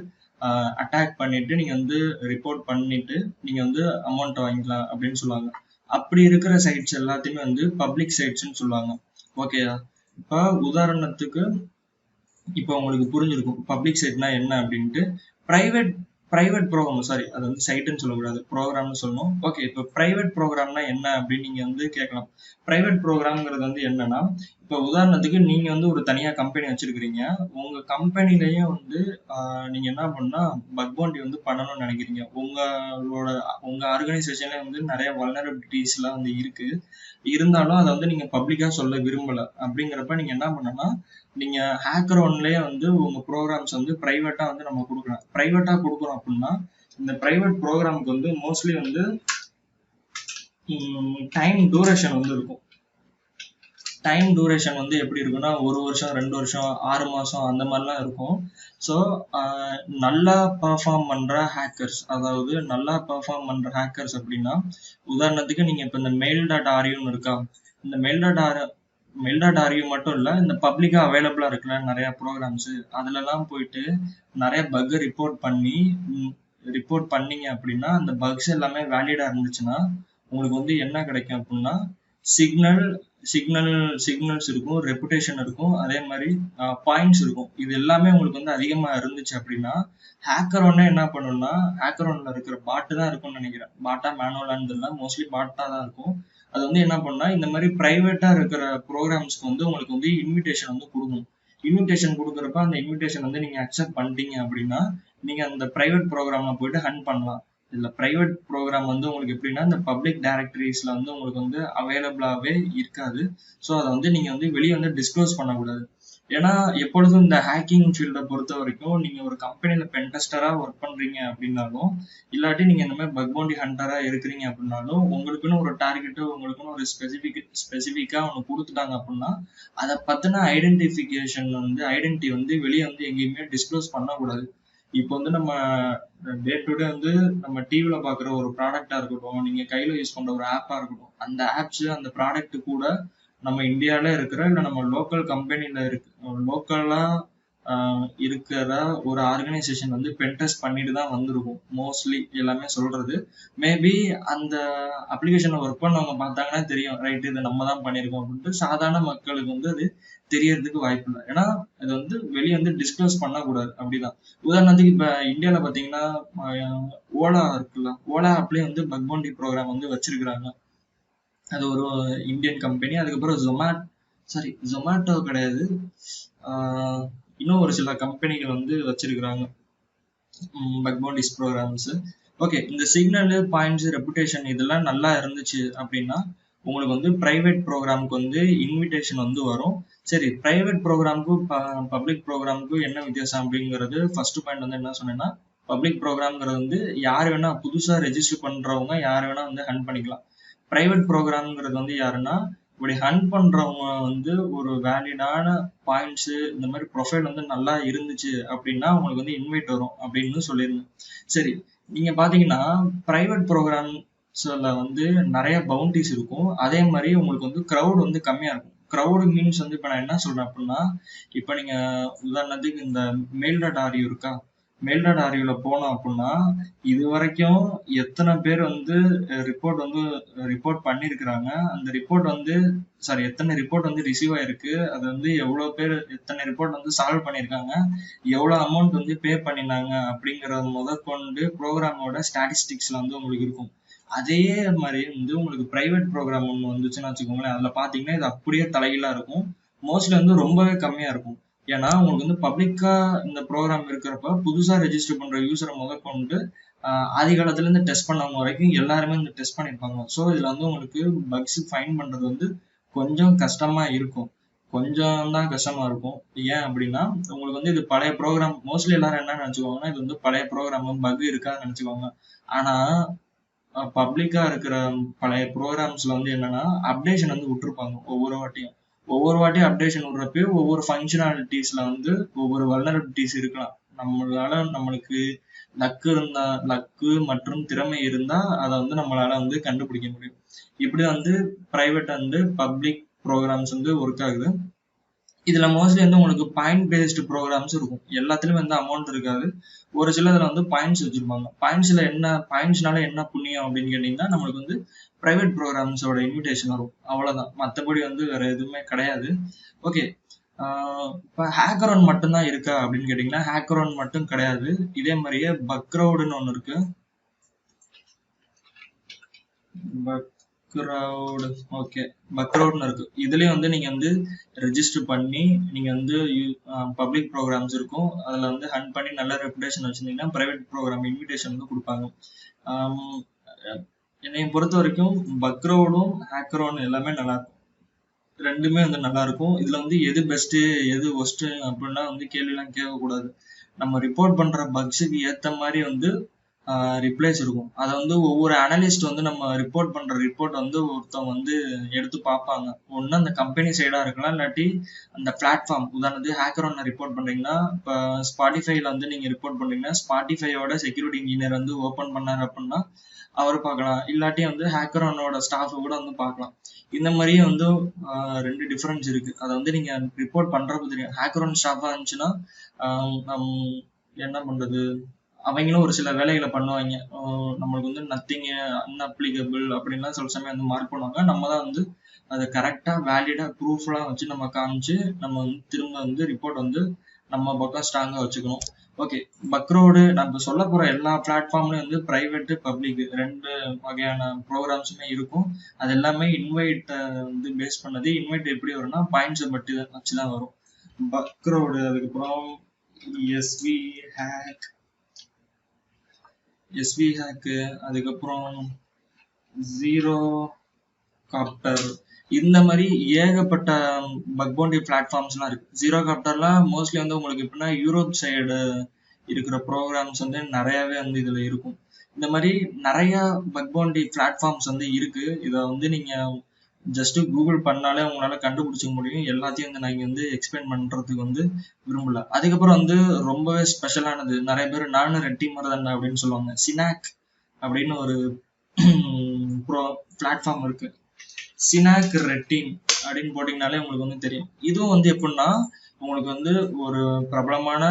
அட்டாக் பண்ணிட்டு நீங்க வந்து ரிப்போர்ட் பண்ணிட்டு நீங்க வந்து அமௌண்ட் வாங்கிக்கலாம் அப்படின்னு சொல்லுவாங்க. அப்படி இருக்கிற சைட்ஸ் எல்லாத்தையுமே வந்து பப்ளிக் சைட்ஸ்ன்னு சொல்லுவாங்க. ஓகேயா, இப்ப உதாரணத்துக்கு இப்போ உங்களுக்கு புரிஞ்சிருக்கும் பப்ளிக் சைட்னா என்ன அப்படின்ட்டு. பிரைவேட் பிரைவேட் ப்ரோக்ராம், சாரி அது வந்து சைட்டுன்னு சொல்லக்கூடாது, ப்ரோக்ராம்னு சொல்லணும். ஓகே, இப்போ பிரைவேட் ப்ரோக்ராம்னா என்ன அப்படின்னு நீங்க வந்து கேட்கலாம். பிரைவேட் ப்ரோக்ராம்ங்கிறது வந்து என்னன்னா, இப்போ உதாரணத்துக்கு நீங்க வந்து ஒரு தனியா கம்பெனி வச்சிருக்கிறீங்க. உங்க கம்பெனிலயே வந்து நீங்க என்ன பண்ணா பக் பவுண்டி வந்து பண்ணணும்னு நினைக்கிறீங்க. உங்க ஆர்கனைசேஷன்ல வந்து நிறைய வல்னரபிலிட்டிஸ் எல்லாம் வந்து இருக்கு. இருந்தாலும் அதை வந்து நீங்க பப்ளிக்கா சொல்ல விரும்பல. அப்படிங்கிறப்ப நீங்க என்ன பண்ணனா, நீங்க ஹேக்கர் ஒன்லயே வந்து உங்க ப்ரோக்ராம்ஸ் வந்து பிரைவேட்டா வந்து நம்ம கொடுக்கலாம். பிரைவேட்டா கொடுக்குறோம் அப்படின்னா இந்த பிரைவேட் ப்ரோக்ராமுக்கு வந்து மோஸ்ட்லி வந்து டைம் டூரேஷன் வந்து இருக்கும். டைம் டூரேஷன் வந்து எப்படி இருக்குன்னா 1 வருஷம் 2 வருஷம் 6 மாசம் அந்த மாதிரிலாம் இருக்கும். ஸோ நல்லா பெர்ஃபார்ம் பண்ற ஹேக்கர்ஸ், அதாவது நல்லா பெர்ஃபார்ம் பண்ற ஹேக்கர்ஸ் அப்படின்னா, உதாரணத்துக்கு நீங்க இப்போ இந்த mail.ru இருக்கா, இந்த mail.ru மட்டும் இல்ல, இந்த பப்ளிக்கா அவைலபிளா இருக்குல்ல நிறைய ப்ரோக்ராம்ஸ், அதுலலாம் போயிட்டு நிறைய பக் ரிப்போர்ட் பண்ணீங்க அப்படின்னா, அந்த பக்ஸ் எல்லாமே வேலிடா இருந்துச்சுன்னா உங்களுக்கு வந்து என்ன கிடைக்கும் அப்படின்னா, சிக்னல் சிக்னல்ஸ் இருக்கும், ரெப்புடேஷன் இருக்கும், அதே மாதிரி பாயிண்ட்ஸ் இருக்கும். இது எல்லாமே உங்களுக்கு வந்து அதிகமா இருந்துச்சு அப்படின்னா, ஹேக்கர் ஒன்னே என்ன பண்ணணும்னா, ஹேக்கர் ஒன்ல இருக்கிற பாட்டு தான் இருக்கும்னு நினைக்கிறேன், பாட்டா மேனுவலான்னு தெரியல, மோஸ்ட்லி பாட்டா தான் இருக்கும். அது வந்து என்ன பண்ணா, இந்த மாதிரி பிரைவேட்டா இருக்கிற ப்ரோக்ராம்ஸ்க்கு வந்து உங்களுக்கு வந்து இன்விடேஷன் வந்து கொடுக்கணும். இன்விடேஷன் கொடுக்குறப்ப அந்த இன்விடேஷன் வந்து நீங்க அக்செப்ட் பண்ணிட்டீங்க அப்படின்னா, நீங்க அந்த பிரைவேட் ப்ரோக்ராம்ல போயிட்டு ஹன் பண்ணலாம். இதுல பிரைவேட் ப்ரோக்ராம் வந்து உங்களுக்கு எப்படின்னா, இந்த பப்ளிக் டைரக்டரிஸ்ல வந்து உங்களுக்கு வந்து அவைலபிளாவே இருக்காது. ஸோ அதை வந்து நீங்க வந்து வெளியே வந்து டிஸ்க்ளோஸ் பண்ணக்கூடாது. ஏன்னா எப்பொழுதும் இந்த ஹேக்கிங் ஃபீல்டை பொறுத்த வரைக்கும் நீங்க ஒரு கம்பெனில பென்டெஸ்டரா ஒர்க் பண்றீங்க அப்படின்னாலும், இல்லாட்டி நீங்க இந்த மாதிரி பக் பவுண்டி ஹண்டரா இருக்கிறீங்க அப்படின்னாலும், உங்களுக்குன்னு ஒரு டார்கெட், உங்களுக்குன்னு ஒரு ஸ்பெசிஃபிக்கா ஒன்று கொடுத்துட்டாங்க அப்படின்னா, அதை பத்தின ஐடென்டி வந்து வெளியே வந்து எங்கேயுமே டிஸ்க்ளோஸ் பண்ணக்கூடாது. இப்போ வந்து நம்ம டே டு டே வந்து நம்ம டிவில பாக்குற ஒரு ப்ராடக்டா இருக்கட்டும், நீங்க கையில யூஸ் பண்ற ஒரு ஆப்பா இருக்கட்டும், அந்த ஆப்ஸ் அந்த ப்ராடக்ட் கூட நம்ம இந்தியால இருக்கிற இல்ல நம்ம லோக்கல் கம்பெனில லோக்கலா இருக்கிற ஒரு ஆர்கனைசேஷன் வந்து பென்டெஸ்ட் பண்ணிட்டு தான் வந்திருக்கும் மோஸ்ட்லி எல்லாமே சொல்றது. மேபி அந்த அப்ளிகேஷன்ல ஒர்க் பண்ணவங்க பார்த்தாங்கன்னா தெரியும், ரைட் இது நம்ம தான் பண்ணியிருக்கோம் அப்படின்ட்டு. சாதாரண மக்களுக்கு வந்து அது தெரியறதுக்கு வாய்ப்பு இல்லை. ஏன்னா அது வந்து வெளியே வந்து டிஸ்க்ளோஸ் பண்ணக்கூடாது. அப்படிதான். உதாரணத்துக்கு இப்ப இந்தியால பாத்தீங்கன்னா ஓலா இருக்குல்ல, ஓலா ஆப்லயே வந்து பக் பவுண்டி ப்ரோக்ராம் வந்து வச்சிருக்கிறாங்க. அது ஒரு இந்தியன் கம்பெனி. அதுக்கப்புறம் ஜொமேட்டோ கிடையாது, இன்னும் ஒரு சில கம்பெனிகள் வந்து வச்சிருக்கிறாங்க பக் பவுண்டிஸ் ப்ரோக்ராம்ஸ். ஓகே, இந்த சிக்னல் பாயிண்ட்ஸ் ரெப்புடேஷன் இதெல்லாம் நல்லா இருந்துச்சு அப்படின்னா உங்களுக்கு வந்து பிரைவேட் ப்ரோக்ராமுக்கு வந்து இன்விடேஷன் வந்து வரும். சரி, பிரைவேட் ப்ரோக்ராமுக்கும் பப்ளிக் ப்ரோக்ராமுக்கும் என்ன வித்தியாசம் அப்படிங்கிறது ஃபர்ஸ்ட் பாயிண்ட் வந்து என்ன சொன்னேன்னா, பப்ளிக் ப்ரோக்ராம்ங்கிறது வந்து யார் வேணா புதுசா ரெஜிஸ்டர் பண்றவங்க யார் வேணா வந்து ஹன் பண்ணிக்கலாம். பிரைவேட் ப்ரோக்ராம்ங்கிறது வந்து யாருன்னா, இப்படி ஹன் பண்றவங்க வந்து ஒரு வேலிடான பாயிண்ட்ஸ் இந்த மாதிரி ப்ரொஃபைல் வந்து நல்லா இருந்துச்சு அப்படின்னா உங்களுக்கு வந்து இன்வைட் வரும் அப்படின்னு சொல்லியிருந்தேன். சரி, நீங்க பாத்தீங்கன்னா பிரைவேட் ப்ரோக்ராம்ஸ்ல வந்து நிறைய பவுண்டிஸ் இருக்கும். அதே மாதிரி உங்களுக்கு வந்து க்ரௌட் வந்து கம்மியா இருக்கும். க்ரௌடு மீன்ஸ் வந்து இப்ப நான் என்ன சொல்றேன் அப்படின்னா, இப்ப நீங்க உதாரணத்துக்கு இந்த mail.ru இருக்கா, mail.ru போனோம் அப்படின்னா இது வரைக்கும் எத்தனை பேர் வந்து ரிப்போர்ட் பண்ணிருக்கிறாங்க, அந்த ரிப்போர்ட் வந்து எத்தனை ரிப்போர்ட் வந்து ரிசீவ் ஆயிருக்கு, அது வந்து எவ்வளவு பேர் எத்தனை ரிப்போர்ட் வந்து சால்வ் பண்ணிருக்காங்க, எவ்வளவு அமௌண்ட் வந்து பே பண்ணினாங்க அப்படிங்கறத முதற்கொண்டு ப்ரோக்ராமோட ஸ்டாட்டிஸ்டிக்ஸ்ல வந்து உங்களுக்கு இருக்கும். அதே மாதிரி வந்து உங்களுக்கு பிரைவேட் ப்ரோக்ராம் ஒன்று வந்துச்சுன்னு வச்சுக்கோங்களேன், அதுல பாத்தீங்கன்னா இது அப்படியே தலைகீழா இருக்கும். மோஸ்ட்லி வந்து ரொம்பவே கம்மியா இருக்கும். ஏன்னா உங்களுக்கு வந்து பப்ளிக்கா இந்த ப்ரோக்ராம் இருக்கிறப்ப புதுசா ரெஜிஸ்டர் பண்ற யூசரை முதற்கொண்டு ஆதி காலத்துல இருந்து டெஸ்ட் பண்ணவங்க வரைக்கும் எல்லாருமே இந்த டெஸ்ட் பண்ணிருப்பாங்க. ஸோ இதுல வந்து உங்களுக்கு பக்ஸ் ஃபைண்ட் பண்றது வந்து கொஞ்சம் கஷ்டமா இருக்கும். கொஞ்சம் தான் கஷ்டமா இருக்கும். ஏன் அப்படின்னா உங்களுக்கு வந்து இது பழைய ப்ரோக்ராம், மோஸ்ட்லி எல்லாரும் என்ன நினைச்சுக்குவாங்கன்னா இது வந்து பழைய ப்ரோக்ராம் பக் இருக்கான்னு நினைச்சுக்குவாங்க. ஆனா பப்ளிக்கா இருக்கிற பழைய ப்ரோக்ராம்ஸ்ல வந்து என்னன்னா அப்டேஷன் வந்து விட்டுருப்பாங்க. ஒவ்வொரு வாட்டியும் அப்டேஷன் விடுறப்பயும் ஒவ்வொரு ஃபங்க்ஷனாலிட்டிஸ்ல வந்து ஒவ்வொரு வல்னரபிலிட்டிஸ் இருக்கலாம். நம்மளுக்கு லக்கு மற்றும் திறமை இருந்தா அதை வந்து நம்மளால வந்து கண்டுபிடிக்க முடியும். இப்படி வந்து பிரைவேட் அண்ட் பப்ளிக் ப்ரோக்ராம்ஸ் வந்து ஒர்க் ஆகுது. இதுல மோஸ்ட்லி வந்து உங்களுக்கு பாயிண்ட் பேஸ்டு ப்ரோக்ராம்ஸ் இருக்கும். எல்லாத்துலயும் வந்து அமௌண்ட் இருக்காது. ஒரு சிலதுல வந்து பாயிண்ட்ஸ் வச்சிருப்பாங்க. பாயிண்ட்ஸ்னால என்ன புண்ணியம் அப்படின்னு கேட்டீங்கன்னா, நம்மளுக்கு வந்து பிரைவேட் ப்ரோக்ராம்ஸோட இன்விடேஷன் வரும், அவ்வளவுதான். மற்றபடி வந்து வேற எதுவுமே கிடையாது. ஓகே, இப்போ ஹேக்கரோன் மட்டும்தான் இருக்கா அப்படின்னு கேட்டிங்கன்னா ஹேக்கரோன் மட்டும் கிடையாது. இதே மாதிரியே பக்ரவுடுன்னு ஒன்று இருக்கு. பக்ரவுட், ஓகே, பக்ரவுட்னு இருக்கு. இதுலயும் வந்து நீங்க வந்து ரெஜிஸ்டர் பண்ணி நீங்க வந்து பப்ளிக் ப்ரோக்ராம்ஸ் இருக்கும், அதுல வந்து ஹண்ட் பண்ணி நல்ல ரெப்புடேஷன் வச்சிருந்தீங்கன்னா பிரைவேட் ப்ரோக்ராம் இன்விடேஷன் வந்து கொடுப்பாங்க. என்னை பொறுத்த வரைக்கும் பக்ரவுடும் ஹேக்கரோன் எல்லாமே நல்லா இருக்கும். ரெண்டுமே வந்து நல்லா இருக்கும். இதுல வந்து எது பெஸ்ட் எது ஒஸ்ட் அப்படின்னா வந்து கேள்விலாம் கேட்கக்கூடாது. நம்ம ரிப்போர்ட் பண்ற பக்ஸுக்கு ஏத்த மாதிரி வந்து ரிப்ளைஸ் இருக்கும். அதை வந்து ஒவ்வொரு அனலிஸ்ட் வந்து நம்ம ரிப்போர்ட் பண்ற ரிப்போர்ட் வந்து ஒருத்தவங்க வந்து எடுத்து பார்ப்பாங்க. ஒன்று அந்த கம்பெனி சைடா இருக்கலாம், இல்லாட்டி அந்த பிளாட்ஃபார்ம். உதாரணத்துக்கு ஹேக்கரோன் ரிப்போர்ட் பண்றீங்கன்னா, இப்போ ஸ்பாட்டிஃபைல வந்து நீங்க ரிப்போர்ட் பண்றீங்கன்னா ஸ்பாட்டிஃபையோட செக்யூரிட்டி இன்ஜினியர் வந்து ஓப்பன் பண்ணாரு அப்படின்னா அவர் பார்க்கலாம், இல்லாட்டி வந்து ஹேக்கரோனோட ஸ்டாஃப் கூட வந்து பார்க்கலாம். இந்த மாதிரியே வந்து ரெண்டு டிஃபரன்ஸ் இருக்கு. அதை வந்து நீங்க ரிப்போர்ட் பண்றது தெரியும். ஹேக்கரோன் ஸ்டாஃபா இருந்துச்சுன்னா என்ன பண்றது, அவங்களும் ஒரு சில வேலைகளை பண்ணுவாங்க. நம்மளுக்கு வந்து நத்திங் அன்அப்ளிகபிள் அப்படின்லாம் சில சமயம் வந்து மார்க் பண்ணுவாங்க. நம்ம தான் வந்து அதை கரெக்டா வேலிடா ப்ரூஃப்லாம் வச்சு நம்ம காமிச்சு நம்ம வந்து திரும்ப வந்து ரிப்போர்ட் வந்து நம்ம பக்கம் ஸ்ட்ராங்கா வச்சுக்கணும். ஓகே, பக்ரோடு நம்ம சொல்ல போற எல்லா பிளாட்ஃபார்ம்லயும் வந்து பிரைவேட் பப்ளிக் ரெண்டு வகையான ப்ரோக்ராம்ஸுமே இருக்கும். அது எல்லாமே இன்வைட் வந்து பேஸ் பண்ணது. இன்வைட் எப்படி வரும்னா பாயிண்ட்ஸை பற்றி வச்சுதான் வரும். பக்ரோடு, அதுக்கப்புறம் எஸ்வி ஹேக்கு, அதுக்கப்புறம் ஜீரோ காப்டர், இந்த மாதிரி ஏகப்பட்ட பக் பவுண்டி பிளாட்ஃபார்ம்ஸ்லாம் இருக்கு. ஜீரோ காப்டர்லாம் மோஸ்ட்லி வந்து உங்களுக்கு எப்படின்னா யூரோப் சைடு இருக்கிற ப்ரோக்ராம்ஸ் வந்து நிறையவே வந்து இதுல இருக்கும். இந்த மாதிரி நிறைய பக் பவுண்டி பிளாட்ஃபார்ம்ஸ் வந்து இருக்கு. இதை வந்து நீங்க ஜஸ்ட் கூகுள் பண்ணாலே உங்களால கண்டுபிடிச்சிக்க முடியும். எல்லாத்தையும் வந்து நான் இங்க வந்து எக்ஸ்பிளைன் பண்றதுக்கு வந்து விரும்பல. அதுக்கப்புறம் வந்து ரொம்பவே ஸ்பெஷலானது, நிறைய பேர் நானும் ரெட்டி மருதன் அப்படின்னு சொல்லுவாங்க. சினாக் அப்படின்னு ஒரு பிளாட்ஃபார்ம் இருக்கு. சினாக் ரெட்டின் அப்படின்னு போட்டீங்கனாலே உங்களுக்கு வந்து தெரியும். இதுவும் வந்து எப்படின்னா உங்களுக்கு வந்து ஒரு பிரபலமான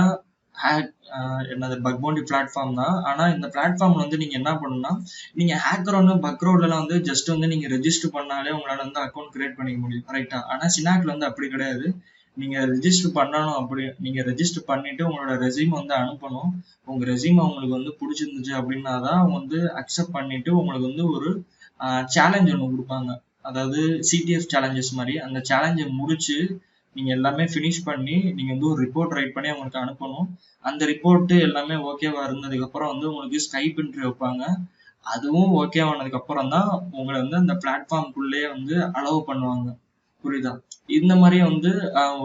என்னது பக் பவுண்டி பிளாட்ஃபார்ம் தான். ஆனா இந்த பிளாட்ஃபார்ம்ல வந்து நீங்க என்ன பண்ணணும்னா, நீங்க ஹேக்கரோன்னு பக்ரவுட்லாம் வந்து ஜஸ்ட் வந்து நீங்க ரெஜிஸ்டர் பண்ணாலே உங்களால வந்து அக்கௌண்ட் கிரியேட் பண்ணிக்க முடியும், ரைட்டா? ஆனா சினாக்ல வந்து அப்படி கிடையாது. நீங்க ரெஜிஸ்டர் பண்ணணும். அப்படி நீங்க ரெஜிஸ்டர் பண்ணிட்டு உங்களோட ரெஸ்யூம் வந்து அனுப்பணும். உங்க ரெஸ்யூம் அவங்களுக்கு வந்து பிடிச்சிருந்துச்சு அப்படின்னா தான் அவங்க வந்து அக்செப்ட் பண்ணிட்டு உங்களுக்கு வந்து ஒரு சேலஞ்ச் ஒன்று கொடுப்பாங்க. அதாவது சிடிஎஃப் சேலஞ்சஸ் மாதிரி. அந்த சேலஞ்சை முடிச்சு நீங்க எல்லாமே ஃபினிஷ் பண்ணி நீங்க வந்து ஒரு ரிப்போர்ட் ரைட் பண்ணி அவங்களுக்கு அனுப்பணும். அந்த ரிப்போர்ட் எல்லாமே ஓகேவா இருந்ததுக்கு அப்புறம் வந்து உங்களுக்கு ஸ்கைப் இன்டர்வியூ வைப்பாங்க. அதுவும் ஓகே ஆனதுக்கு அப்புறம் தான் உங்களை வந்து அந்த பிளாட்ஃபார்ம்குள்ளேயே வந்து அலோவ் பண்ணுவாங்க. புரியுதா? இந்த மாதிரி வந்து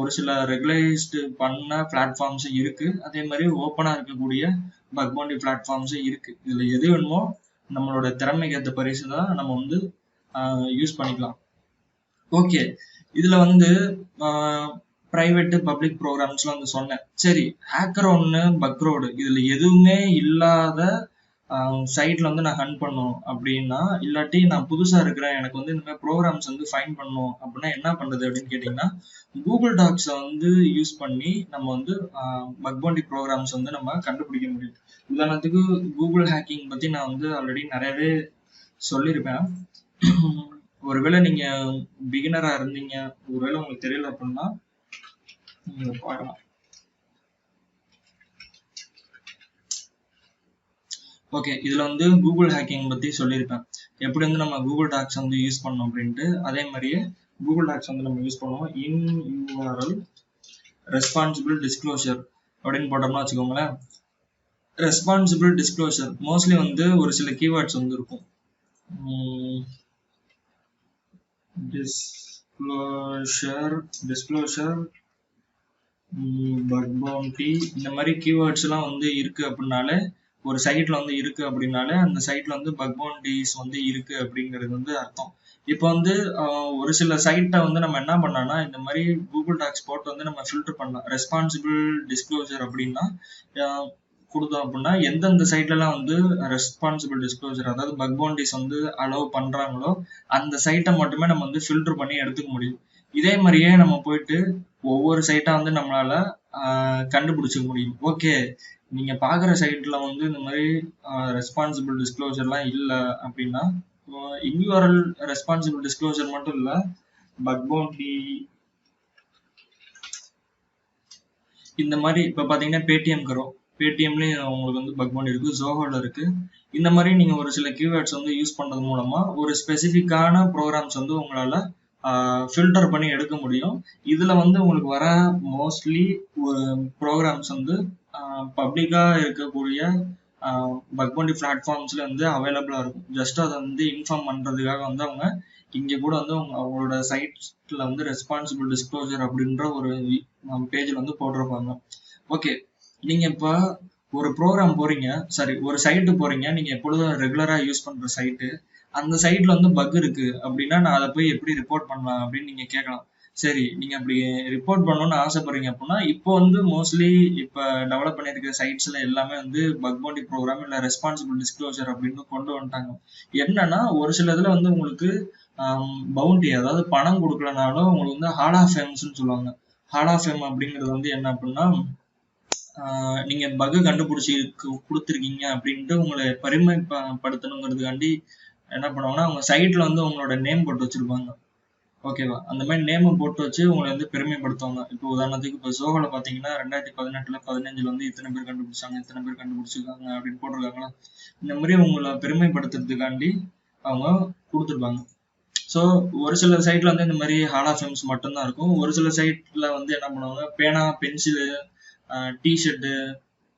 ஒரு சில ரெகுலைஸ்டு பண்ண பிளாட்ஃபார்ம்ஸ் இருக்கு. அதே மாதிரி ஓப்பனா இருக்கக்கூடிய பக் பவுண்டி பிளாட்ஃபார்ம்ஸ் இருக்கு. இதுல எது வேணுமோ நம்மளோட திறமைக்கு ஏற்ற பரிசு தான் நம்ம வந்து யூஸ் பண்ணிக்கலாம். ஓகே, இதுல வந்து பிரைவேட் பப்ளிக் ப்ரோக்ராம்ஸ்லாம் வந்து சொன்னேன். சரி, ஹேக்கரோன்னு பக்ரோடு இதுல எதுவுமே இல்லாத சைட்ல வந்து நான் ஹண்ட் பண்ணணும் அப்படின்னா, இல்லாட்டி நான் புதுசா இருக்கிறேன், எனக்கு வந்து இந்த மாதிரி ப்ரோக்ராம்ஸ் வந்து ஃபைண்ட் பண்ணணும் அப்படின்னா என்ன பண்றது அப்படின்னு கேட்டீங்கன்னா, கூகுள் டாக்ஸை வந்து யூஸ் பண்ணி நம்ம வந்து பக் பவுண்டி ப்ரோக்ராம்ஸ் வந்து நம்ம கண்டுபிடிக்க முடியும். உதாரணத்துக்கு கூகுள் ஹேக்கிங் பத்தி நான் வந்து ஆல்ரெடி நிறையவே சொல்லியிருப்பேன். ஒருவேளை நீங்க பிகினரா இருந்தீங்க, ஒருவேளை உங்களுக்கு தெரியல அப்படின்னா நீங்க பார்க்கலாம். ஓகே, இதுல வந்து கூகுள் ஹேக்கிங் பத்தி சொல்லியிருப்பேன். எப்படி வந்து நம்ம கூகுள் டாக்ஸ் வந்து யூஸ் பண்ணோம் அப்படின்ட்டு. அதே மாதிரியே கூகுள் டாக்ஸ் வந்து நம்ம யூஸ் பண்ணுவோம். இன் யூஆர்எல் ரெஸ்பான்சிபிள் டிஸ்க்ளோஷர் அப்படின்னு போட்டோம்னா வச்சுக்கோங்களேன். ரெஸ்பான்சிபிள் டிஸ்க்ளோஷர் மோஸ்ட்லி வந்து ஒரு சில கீவேர்ட்ஸ் வந்து இருக்கும். டிஸ்க்ளோஷர், பக் பவுண்டி, இந்த மாதிரி கீவேர்ட்ஸ் எல்லாம் வந்து இருக்கு அப்படின்னாலே, ஒரு சைட்ல வந்து இருக்கு அப்படின்னாலே அந்த சைட்ல வந்து பக் பவுண்டிஸ் வந்து இருக்கு அப்படிங்கிறது வந்து அர்த்தம். இப்போ வந்து ஒரு சில சைட்டை வந்து நம்ம என்ன பண்ணோம்னா, இந்த மாதிரி கூகுள் டாக்ஸ் போட்டு வந்து நம்ம ஃபில்டர் பண்ணலாம். ரெஸ்பான்சிபிள் டிஸ்க்ளோஷர் அப்படின்னா கொடுத்தோம் அப்படின்னா எந்தெந்த சைட்லலாம் வந்து ரெஸ்பான்சிபிள் டிஸ்க்ளோஷர், அதாவது பக் பவுண்டிஸ் வந்து அலோவ் பண்றாங்களோ அந்த சைட்டை மட்டுமே நம்ம வந்து ஃபில்டர் பண்ணி எடுத்துக்க முடியும். இதே மாதிரியே நம்ம போயிட்டு ஒவ்வொரு சைட்டா வந்து நம்மளால கண்டுபிடிச்சிக்க முடியும். ஓகே, நீங்க பாக்குற சைட்ல வந்து இந்த மாதிரி ரெஸ்பான்சிபிள் டிஸ்க்ளோஷர்லாம் இல்லை அப்படின்னா, இன்யூஆர்எல் ரெஸ்பான்சிபிள் டிஸ்க்ளோஷர் மட்டும் இல்லை, பக் பவுண்டி இந்த மாதிரி இப்போ பார்த்தீங்கன்னா பேடிஎம்லேயும் உங்களுக்கு வந்து பக் பவுண்டி இருக்கு, ஜோஹோல இருக்கு. இந்த மாதிரி நீங்க ஒரு சில கீவேர்ட்ஸ் வந்து யூஸ் பண்றது மூலமா ஒரு ஸ்பெசிஃபிக்கான ப்ரோக்ராம்ஸ் வந்து உங்களால ஃபில்டர் பண்ணி எடுக்க முடியும். இதுல வந்து உங்களுக்கு வர மோஸ்ட்லி ஒரு ப்ரோக்ராம்ஸ் வந்து பப்ளிக்கா இருக்கக்கூடிய பக் பவுண்டி பிளாட்ஃபார்ம்ஸ்ல வந்து அவைலபிளா இருக்கும். ஜஸ்ட் அதை வந்து இன்ஃபார்ம் பண்றதுக்காக வந்து அவங்க இங்க கூட வந்து அவங்களோட சைட்ல வந்து ரெஸ்பான்சிபிள் டிஸ்க்ளோசர் அப்படின்ற ஒரு பேஜ்ல வந்து போட்டிருப்பாங்க. ஓகே, நீங்க இப்ப ஒரு ப்ரோக்ராம் போறீங்க, சாரி ஒரு சைட்டு போறீங்க, நீங்க எப்பொழுதும் ரெகுலரா யூஸ் பண்ற சைட்டு, அந்த சைட்ல வந்து பக் இருக்கு அப்படின்னா நான் அதை போய் எப்படி ரிப்போர்ட் பண்ணலாம் அப்படின்னு நீங்க கேட்கலாம். சரி, நீங்க அப்படி ரிப்போர்ட் பண்ணணும்னு ஆசைப்படுறீங்க அப்படின்னா இப்போ வந்து மோஸ்ட்லி இப்போ டெவலப் பண்ணியிருக்கிற சைட்ஸ்ல எல்லாமே வந்து பக் பவுண்டி ப்ரோக்ராம் இல்லை ரெஸ்பான்சிபிள் டிஸ்க்ளோசர் அப்படின்னு கொண்டு வந்துட்டாங்க. என்னன்னா ஒரு சில இதுல வந்து உங்களுக்கு பவுண்டி, அதாவது பணம் கொடுக்கலனாலும் உங்களுக்கு வந்து ஹால் ஆஃப் ஃபேம்ஸ்ன்னு சொல்லுவாங்க. ஹால் ஆஃப் ஃபேம் அப்படிங்கிறது வந்து என்ன அப்படின்னா நீங்க பக் கண்டுபிடிச்சி கொடுத்துருக்கீங்க அப்படின்ட்டு உங்களை பெருமைப்படுத்தணுங்கிறதுக்காண்டி என்ன பண்ணுவாங்கன்னா அவங்க சைட்ல வந்து உங்களோட நேம் போட்டு வச்சிருப்பாங்க. ஓகேவா, அந்த மாதிரி நேம் போட்டு வச்சு உங்களை வந்து பெருமைப்படுத்துவாங்க. இப்போ உதாரணத்துக்கு இப்போ ஜோஹோல பாத்தீங்கன்னா 2018 15 வந்து இத்தனை பேர் கண்டுபிடிச்சாங்க, இத்தனை பேர் கண்டுபிடிச்சிருக்காங்க அப்படின்னு போட்டிருக்காங்களா. இந்த மாதிரி உங்களை பெருமைப்படுத்துறதுக்காண்டி அவங்க கொடுத்துருப்பாங்க. ஸோ ஒரு சில சைட்ல வந்து இந்த மாதிரி ஹால் ஆஃப் ஃபேம்ஸ் மட்டும்தான் இருக்கும். ஒரு சில சைட்ல வந்து என்ன பண்ணுவாங்க, பேனா, பென்சிலு, டிஷர்ட்டு,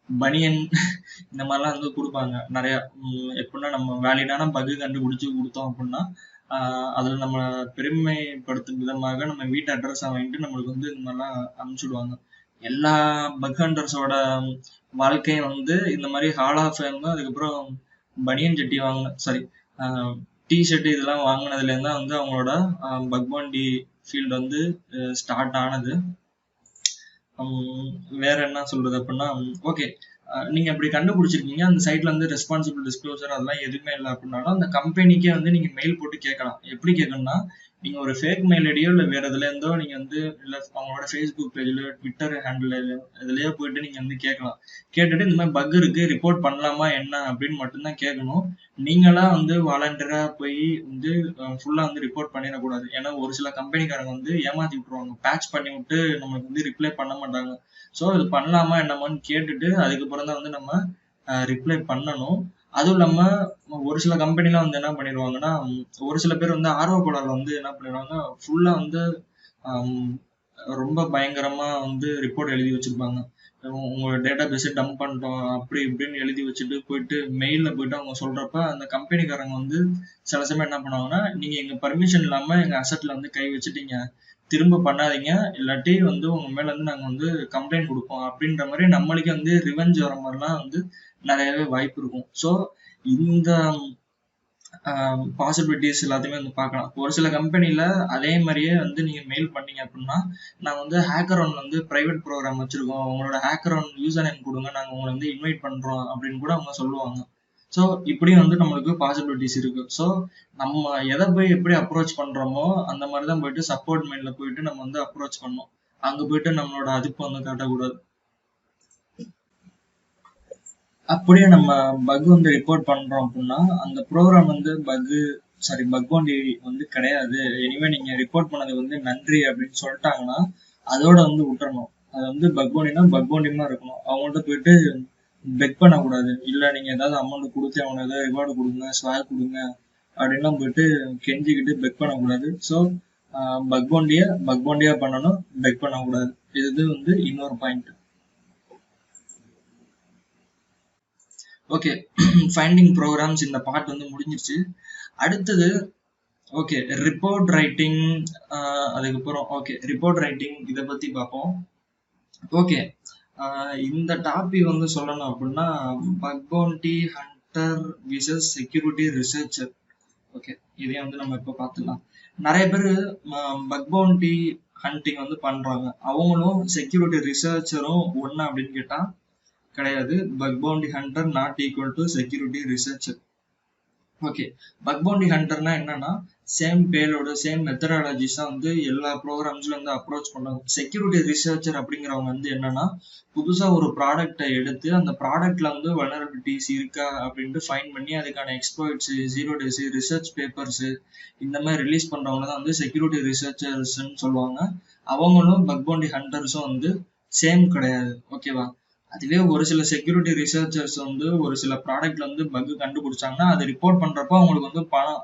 பனியன் இந்த மாதிரிலாம் வந்து கொடுப்பாங்க நிறைய. எப்படின்னா நம்ம வேலிடான பக் கண்டுபிடிச்சு கொடுத்தோம் அப்படின்னா அதுல நம்ம பெருமைப்படுத்தும் விதமாக நம்ம வீட்டு அட்ரஸ் வாங்கிட்டு நம்மளுக்கு வந்து இந்த மாதிரிலாம் அனுப்பிச்சுடுவாங்க. எல்லா பக் ஹண்டர்ஸோட வாழ்க்கையும் வந்து இந்த மாதிரி ஹால் ஆஃப் ஃபேம், அதுக்கப்புறம் பனியன் சட்டி டிஷர்ட் இதெல்லாம் வாங்கினதுல இருந்தா வந்து அவங்களோட பக் பவுண்டி ஃபீல்டு வந்து ஸ்டார்ட் ஆனது. வேற என்ன சொல்றது அப்படின்னா, ஓகே, நீங்க அப்படி கண்டுபிடிச்சிருக்கீங்க, அந்த சைட்ல வந்து ரெஸ்பான்சிபிள் டிஸ்க்ளோசர் அதெல்லாம் எதுவுமே இல்லை அப்படின்னாலும் அந்த கம்பெனிக்கே வந்து நீங்க மெயில் போட்டு கேட்கலாம். எப்படி கேட்கணும்னா, நீங்க ஒரு ஃபேக் மெயில் ஐடியோ இல்லை வேற எதுல இருந்தோ நீங்க வந்து இல்லை அவங்களோட ஃபேஸ்புக் பேஜ்ல, ட்விட்டர் ஹேண்டில் இதுலயோ போயிட்டு நீங்க வந்து கேட்கலாம். கேட்டுட்டு இந்த மாதிரி பக் இருக்கு, ரிப்போர்ட் பண்ணலாமா என்ன அப்படின்னு மட்டும்தான் கேட்கணும். நீங்களா வந்து வாலண்டியரா போய் வந்து ஃபுல்லா வந்து ரிப்போர்ட் பண்ணிடக்கூடாது. ஏன்னா ஒரு சில கம்பெனிக்காரங்க வந்து ஏமாத்தி விட்டுருவாங்க, பேட்ச் பண்ணி விட்டு நமக்கு வந்து ரிப்ளை பண்ண மாட்டாங்க. ஸோ இது பண்ணலாமா என்னமான்னு கேட்டுட்டு அதுக்கப்புறம் தான் வந்து நம்ம ரிப்ளை பண்ணணும். அதுவும் இல்லாம ஒரு சில கம்பெனிலாம் வந்து என்ன பண்ணிடுவாங்கன்னா, ஒரு சில பேர் வந்து ஆர்வக்கோளாறுல வந்து என்ன பண்ணிடுவாங்க, ஃபுல்லா வந்து ரொம்ப பயங்கரமா வந்து ரிப்போர்ட் எழுதி வச்சிருப்பாங்க. உங்களோட டேட்டா பேஸை டம்ப் பண்ணிட்டோம் அப்படி இப்படின்னு எழுதி வச்சுட்டு போயிட்டு மெயிலில் போயிட்டு அவங்க சொல்றப்ப அந்த கம்பெனிக்காரங்க வந்து சில சமயம் என்ன பண்ணுவாங்கன்னா, நீங்க எங்க பர்மிஷன் இல்லாம எங்க அசட்ல வந்து கை வச்சுட்டீங்க, திரும்ப பண்ணாதீங்க, இல்லாட்டி வந்து உங்க மேல வந்து நாங்க வந்து கம்ப்ளைண்ட் கொடுப்போம் அப்படின்ற மாதிரி நம்மளுக்கே வந்து ரிவெஞ்ச் வர மாதிரிலாம் வந்து நிறையவே வாய்ப்பு இருக்கும். ஸோ இந்த பாசிபிலிட்டிஸ் எல்லாத்தையுமே வந்து பார்க்கலாம். ஒரு சில கம்பெனில அதே மாதிரியே வந்து நீங்க மெயில் பண்ணீங்க அப்படின்னா, நாங்க வந்து ஹேக்கரோன் வந்து பிரைவேட் ப்ரோக்ராம் வச்சிருக்கோம், உங்களோட ஹேக்கரோன் யூசர் நேம் கொடுங்க, நாங்க உங்களை வந்து இன்வைட் பண்றோம் அப்படின்னு கூட அவங்க சொல்லுவாங்க. ஸோ இப்படியும் வந்து நம்மளுக்கு பாசிபிலிட்டிஸ் இருக்கு. ஸோ நம்ம எதை போய் எப்படி அப்ரோச் பண்றோமோ அந்த மாதிரி தான் போயிட்டு சப்போர்ட் மெயில்ல போயிட்டு நம்ம வந்து அப்ரோச் பண்ணோம். அங்க போயிட்டு நம்மளோட அதிப்பு வந்து காட்டக்கூடாது. அப்படியே நம்ம பக் வந்து ரிப்போர்ட் பண்றோம் அப்படின்னா அந்த ப்ரோக்ராம் வந்து பக் பவுண்டி வந்து கிடையாது, இனிமே நீங்க ரிப்போர்ட் பண்ணது வந்து நன்றி அப்படின்னு சொல்லிட்டாங்கன்னா அதோட வந்து விட்டுறணும். அது வந்து பக் பவுண்டினா பக் பவுண்டிமா இருக்கணும். அவங்கள்ட்ட போயிட்டு பெக் பண்ணக்கூடாது, இல்ல நீங்க ஏதாவது அமௌண்ட் கொடுத்து அவனை ஏதாவது ரிவார்டு கொடுங்க, ஸ்வாக் கொடுங்க அப்படின்லாம் போயிட்டு கெஞ்சிக்கிட்டு பெக் பண்ணக்கூடாது. ஸோ பக் பவுண்டியா பண்ணணும், பெக் பண்ணக்கூடாது. இது வந்து இன்னொரு பாயிண்ட். ஓகே, ஃபைண்டிங் ப்ரோக்ராம்ஸ் இந்த பார்ட் வந்து முடிஞ்சிருச்சு. அடுத்தது ஓகே ரிப்போர்ட் ரைட்டிங், அதுக்கப்புறம் ஓகே ரிப்போர்ட் ரைட்டிங் இதை பத்தி பார்ப்போம். ஓகே, இந்த டாபிக் வந்து சொல்லணும் அப்படின்னா bug bounty hunter versus security researcher. Okay, இதையும் வந்து நம்ம இப்போ பார்த்துக்கலாம். நிறைய பேர் பக் பவுண்டி ஹண்டிங் வந்து பண்றாங்க, அவங்களும் செக்யூரிட்டி ரிசர்ச்சரும் ஒன்னா அப்படின்னு கேட்டா கிடையாது. Bug bounty hunter not equal to security researcher. Okay, bug bounty ஹண்டர்னா என்னன்னா சேம் பேலோட சேம் மெத்தடாலஜிஸ் தான் வந்து எல்லா ப்ரோக்ராம்ஸ்ல வந்து அப்ரோச் பண்றாங்க. செக்யூரிட்டி ரிசர்ச்சர் அப்படிங்கிறவங்க வந்து என்னன்னா புதுசா ஒரு ப்ராடக்டை எடுத்து அந்த ப்ராடக்ட்ல வந்து வல்னரபிலிட்டிஸ் இருக்கா அப்படின்ட்டு ஃபைண்ட் பண்ணி அதுக்கான எக்ஸ்பர்ட்ஸ், 0 days ரிசர்ச் பேப்பர்ஸ் இந்த மாதிரி ரிலீஸ் பண்றவங்க தான் வந்து செக்யூரிட்டி ரிசர்ச்சர்ஸ்ன்னு சொல்லுவாங்க. அவங்களும் பக் பவுண்டி ஹண்டர்ஸும் வந்து சேம் கிடையாது. ஓகேவா? அதுவே ஒரு சில செக்யூரிட்டி ரிசர்ச்சர்ஸ் வந்து ஒரு சில ப்ராடக்ட்ல வந்து பக் கண்டுபிடிச்சாங்கன்னா அதை ரிப்போர்ட் பண்றப்போ அவங்களுக்கு வந்து பணம்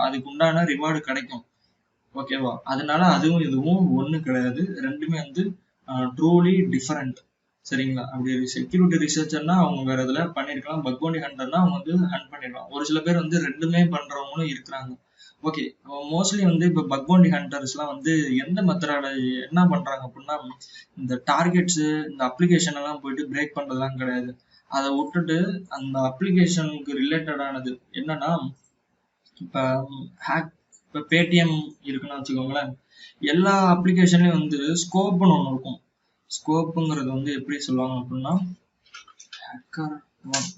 அதுக்கு உண்டான ரிவார்டு கிடைக்கும். ஓகேவா? அதனால அதுவும் இதுவும் ஒண்ணு கிடையாது. ரெண்டுமே வந்து ட்ரூலி டிஃபரெண்ட். சரிங்களா? அப்படி செக்யூரிட்டி ரிசர்ச்சர்னா அவங்க வேற இதுல பண்ணிருக்கலாம். பக் பவுண்டி ஹண்டர்னா அவங்க வந்து ஹண்ட் பண்ணிடலாம். ஒரு சில பேர் வந்து ரெண்டுமே பண்றவங்களும் இருக்கிறாங்க. ஓகே. மோஸ்ட்லி வந்து இப்ப பக் பவுண்டி ஹண்டர்ஸ்லாம் வந்து எந்த மெத்தடால என்ன பண்றாங்க அப்படின்னா, இந்த டார்கெட்ஸ் இந்த அப்ளிகேஷன் எல்லாம் போயிட்டு பிரேக் பண்றதெல்லாம் கிடையாது. அதை விட்டுட்டு அந்த அப்ளிகேஷனுக்கு ரிலேட்டடானது என்னன்னா, இப்ப ஹேக் இப்ப பேடிஎம் இருக்குன்னு வச்சுக்கோங்களேன். எல்லா அப்ளிகேஷன்லயும் வந்து ஸ்கோப்னு ஒண்ணு இருக்கும். ஸ்கோப்புங்கிறது வந்து எப்படி சொல்லுவாங்க அப்படின்னா, ஹேக்கர் ஒன்.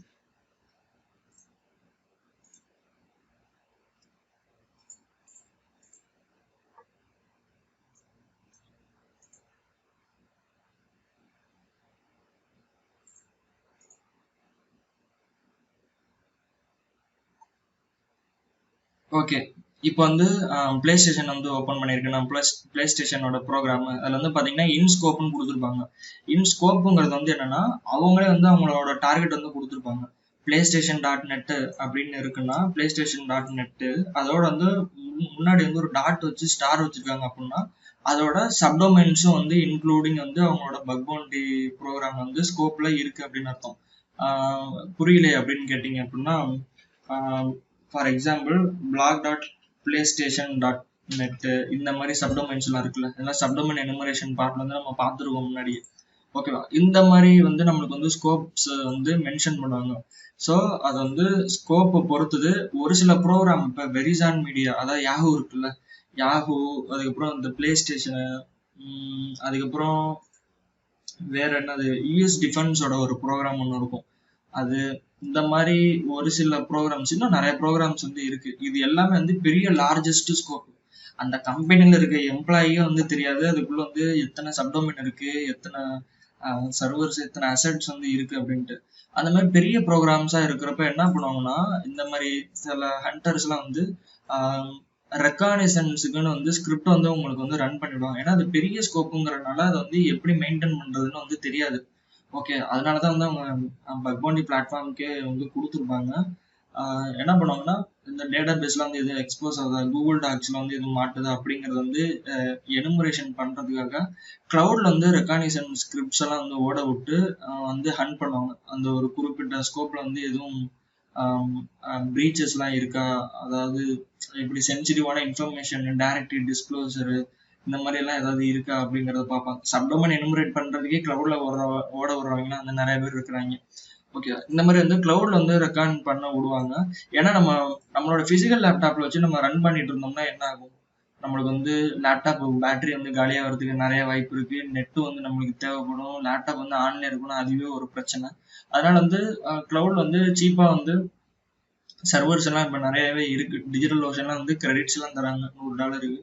ஓகே. இப்போ வந்து பிளே ஸ்டேஷன் வந்து ஓப்பன் பண்ணியிருக்கேன். நான் பிளே ஸ்டேஷனோட ப்ரோக்ராம் அதில் வந்து பார்த்தீங்கன்னா இன்ஸ்கோப்னு கொடுத்துருப்பாங்க. இன்ஸ்கோப்புங்கிறது வந்து என்னன்னா, அவங்களே வந்து அவங்களோட டார்கெட் வந்து கொடுத்துருப்பாங்க. பிளே ஸ்டேஷன் டாட் நெட்டு அப்படின்னு இருக்குன்னா, பிளே ஸ்டேஷன் டாட் நெட்டு அதோட வந்து முன்னாடி வந்து ஒரு டாட் வச்சு ஸ்டார் வச்சிருக்காங்க அப்படின்னா, அதோட சப்டொமைன்ஸும் வந்து இன்க்ளூடிங் வந்து அவங்களோட பக் பவுண்டி ப்ரோக்ராம் வந்து ஸ்கோப்ல இருக்கு அப்படின்னு அர்த்தம். புரியலையே அப்படின்னு கேட்டீங்க அப்படின்னா, for example blog dot play station dot net இந்த மாதிரி சப்டொமைன்ஸ் எல்லாம் இருக்குல்ல, இதெல்லாம் சப்டொமைன் எனுமரேஷன் பார்ட்ல வந்து நம்ம பார்த்துருக்கோம் முன்னாடியே. ஓகேவா? இந்த மாதிரி வந்து நம்மளுக்கு வந்து ஸ்கோப்ஸ் வந்து மென்ஷன் பண்ணுவாங்க. ஸோ அது வந்து ஸ்கோப்பை பொறுத்தது. ஒரு சில ப்ரோக்ராம் இப்போ வெரிசான் மீடியா, அதாவது யாஹூ இருக்குல்ல, யாஹூ, அதுக்கப்புறம் இந்த பிளே ஸ்டேஷனு, அதுக்கப்புறம் வேற என்னது, யூஎஸ் டிஃபென்ஸோட ஒரு ப்ரோக்ராம் ஒன்று இருக்கும். அது இந்த மாதிரி ஒரு சில ப்ரோக்ராம்ஸ், இன்னும் நிறைய ப்ரோக்ராம்ஸ் வந்து இருக்கு. இது எல்லாமே வந்து பெரிய லார்ஜஸ்ட் ஸ்கோப். அந்த கம்பெனில இருக்க எம்ப்ளாயியும் வந்து தெரியாது அதுக்குள்ள வந்து எத்தனை சப்டொமைன் இருக்கு, எத்தனை சர்வர்ஸ், எத்தனை அசெட்ஸ் வந்து இருக்கு அப்படின்ட்டு. அந்த மாதிரி பெரிய ப்ரோக்ராம்ஸா இருக்கிறப்ப என்ன பண்ணுவாங்கன்னா, இந்த மாதிரி சில ஹண்டர்ஸ் எல்லாம் வந்து ரெக்கானிசன்ஸுக்குன்னு வந்து ஸ்கிரிப்ட் வந்து உங்களுக்கு வந்து ரன் பண்ணிவிடுவாங்க. ஏன்னா அது பெரிய ஸ்கோப்புங்கிறதுனால அதை வந்து எப்படி மெயின்டைன் பண்றதுன்னு வந்து தெரியாது. ஓகே. அதனாலதான் வந்து அவங்க பக் பவுண்டி பிளாட்ஃபார்முக்கே வந்து கொடுத்துருப்பாங்க. என்ன பண்ணுவாங்கன்னா, இந்த டேட்டா பேஸ்ல வந்து எதுவும் எக்ஸ்போஸ் ஆகுது, கூகுள் டாக்ஸ்ல வந்து எதுவும் மாட்டுது அப்படிங்கறது வந்து எனுமரேஷன் பண்றதுக்காக கிளவுட்ல வந்து ரெக்கானிசன் ஸ்கிரிப்ட்ஸ் எல்லாம் வந்து ஓட விட்டு வந்து ஹண்ட் பண்ணுவாங்க. அந்த ஒரு குறிப்பிட்ட ஸ்கோப்ல வந்து எதுவும் பிரீச்சஸ் எல்லாம் இருக்கா, அதாவது இப்படி சென்சிட்டிவான இன்ஃபர்மேஷன், டைரக்டரி டிஸ்க்ளோசர் இந்த மாதிரி எல்லாம் ஏதாவது இருக்கா அப்படிங்கறத பார்ப்பாங்க. சப்டொமைன் எனுமரேட் பண்றதுக்கே கிளவுட்ல ஓட விடுறவங்க அந்த நிறைய பேர் இருக்கிறாங்க. ஓகே. இந்த மாதிரி வந்து கிளவுட்ல வந்து ரெக்கார்ட் பண்ண விடுவாங்க. ஏன்னா நம்மளோட பிசிக்கல் லேப்டாப்ல வச்சு நம்ம ரன் பண்ணிட்டு இருந்தோம்னா என்ன ஆகும், நம்மளுக்கு வந்து லேப்டாப் பேட்டரி வந்து காலியாகிறதுக்கு நிறைய வாய்ப்பு இருக்கு. நெட்டு வந்து நம்மளுக்கு தேவைப்படும். லேப்டாப் வந்து ஆன்ல இருக்கணும், அதுவே ஒரு பிரச்சனை. அதனால வந்து கிளவுட் வந்து சீப்பா வந்து சர்வர்ஸ் எல்லாம் இப்ப நிறையவே இருக்கு. டிஜிட்டல் ஓஷன்லாம் வந்து கிரெடிட்ஸ் எல்லாம் தராங்க $100.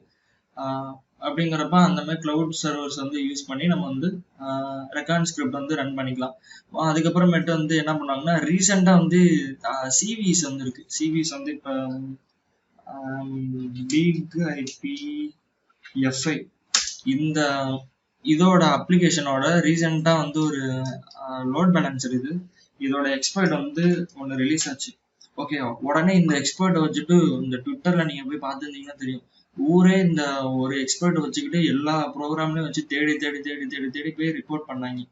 அப்படிங்கிறப்ப அந்த மாதிரி கிளவுட் சர்வர்ஸ் வந்து யூஸ் பண்ணி நம்ம வந்து ரெக்கார்ட் ஸ்கிரிப்ட் வந்து ரன் பண்ணிக்கலாம். அதுக்கப்புறமேட்டு வந்து என்ன பண்ணாங்கன்னா, ரீசெண்டா வந்து சிவிஸ் வந்து இருக்கு. சிவிஸ் வந்து இப்ப பிக் ஐபி எஃப்ஐ இந்த இதோட அப்ளிகேஷனோட ரீசெண்டா வந்து ஒரு லோட் பேலன்சர் இதோட எக்ஸ்பர்ட் வந்து ஒன்று ரிலீஸ் ஆச்சு. ஓகே. உடனே இந்த எக்ஸ்பர்ட்டை வச்சுட்டு இந்த ட்விட்டர்ல நீங்க போய் பார்த்துருந்தீங்கன்னா தெரியும், ஊரே இந்த ஒரு எக்ஸ்பர்ட் வச்சுக்கிட்டு எல்லா ப்ரோக்ராம்லயும் வச்சு தேடி தேடி தேடி தேடி தேடி போய் ரிப்போர்ட் பண்ணாங்க.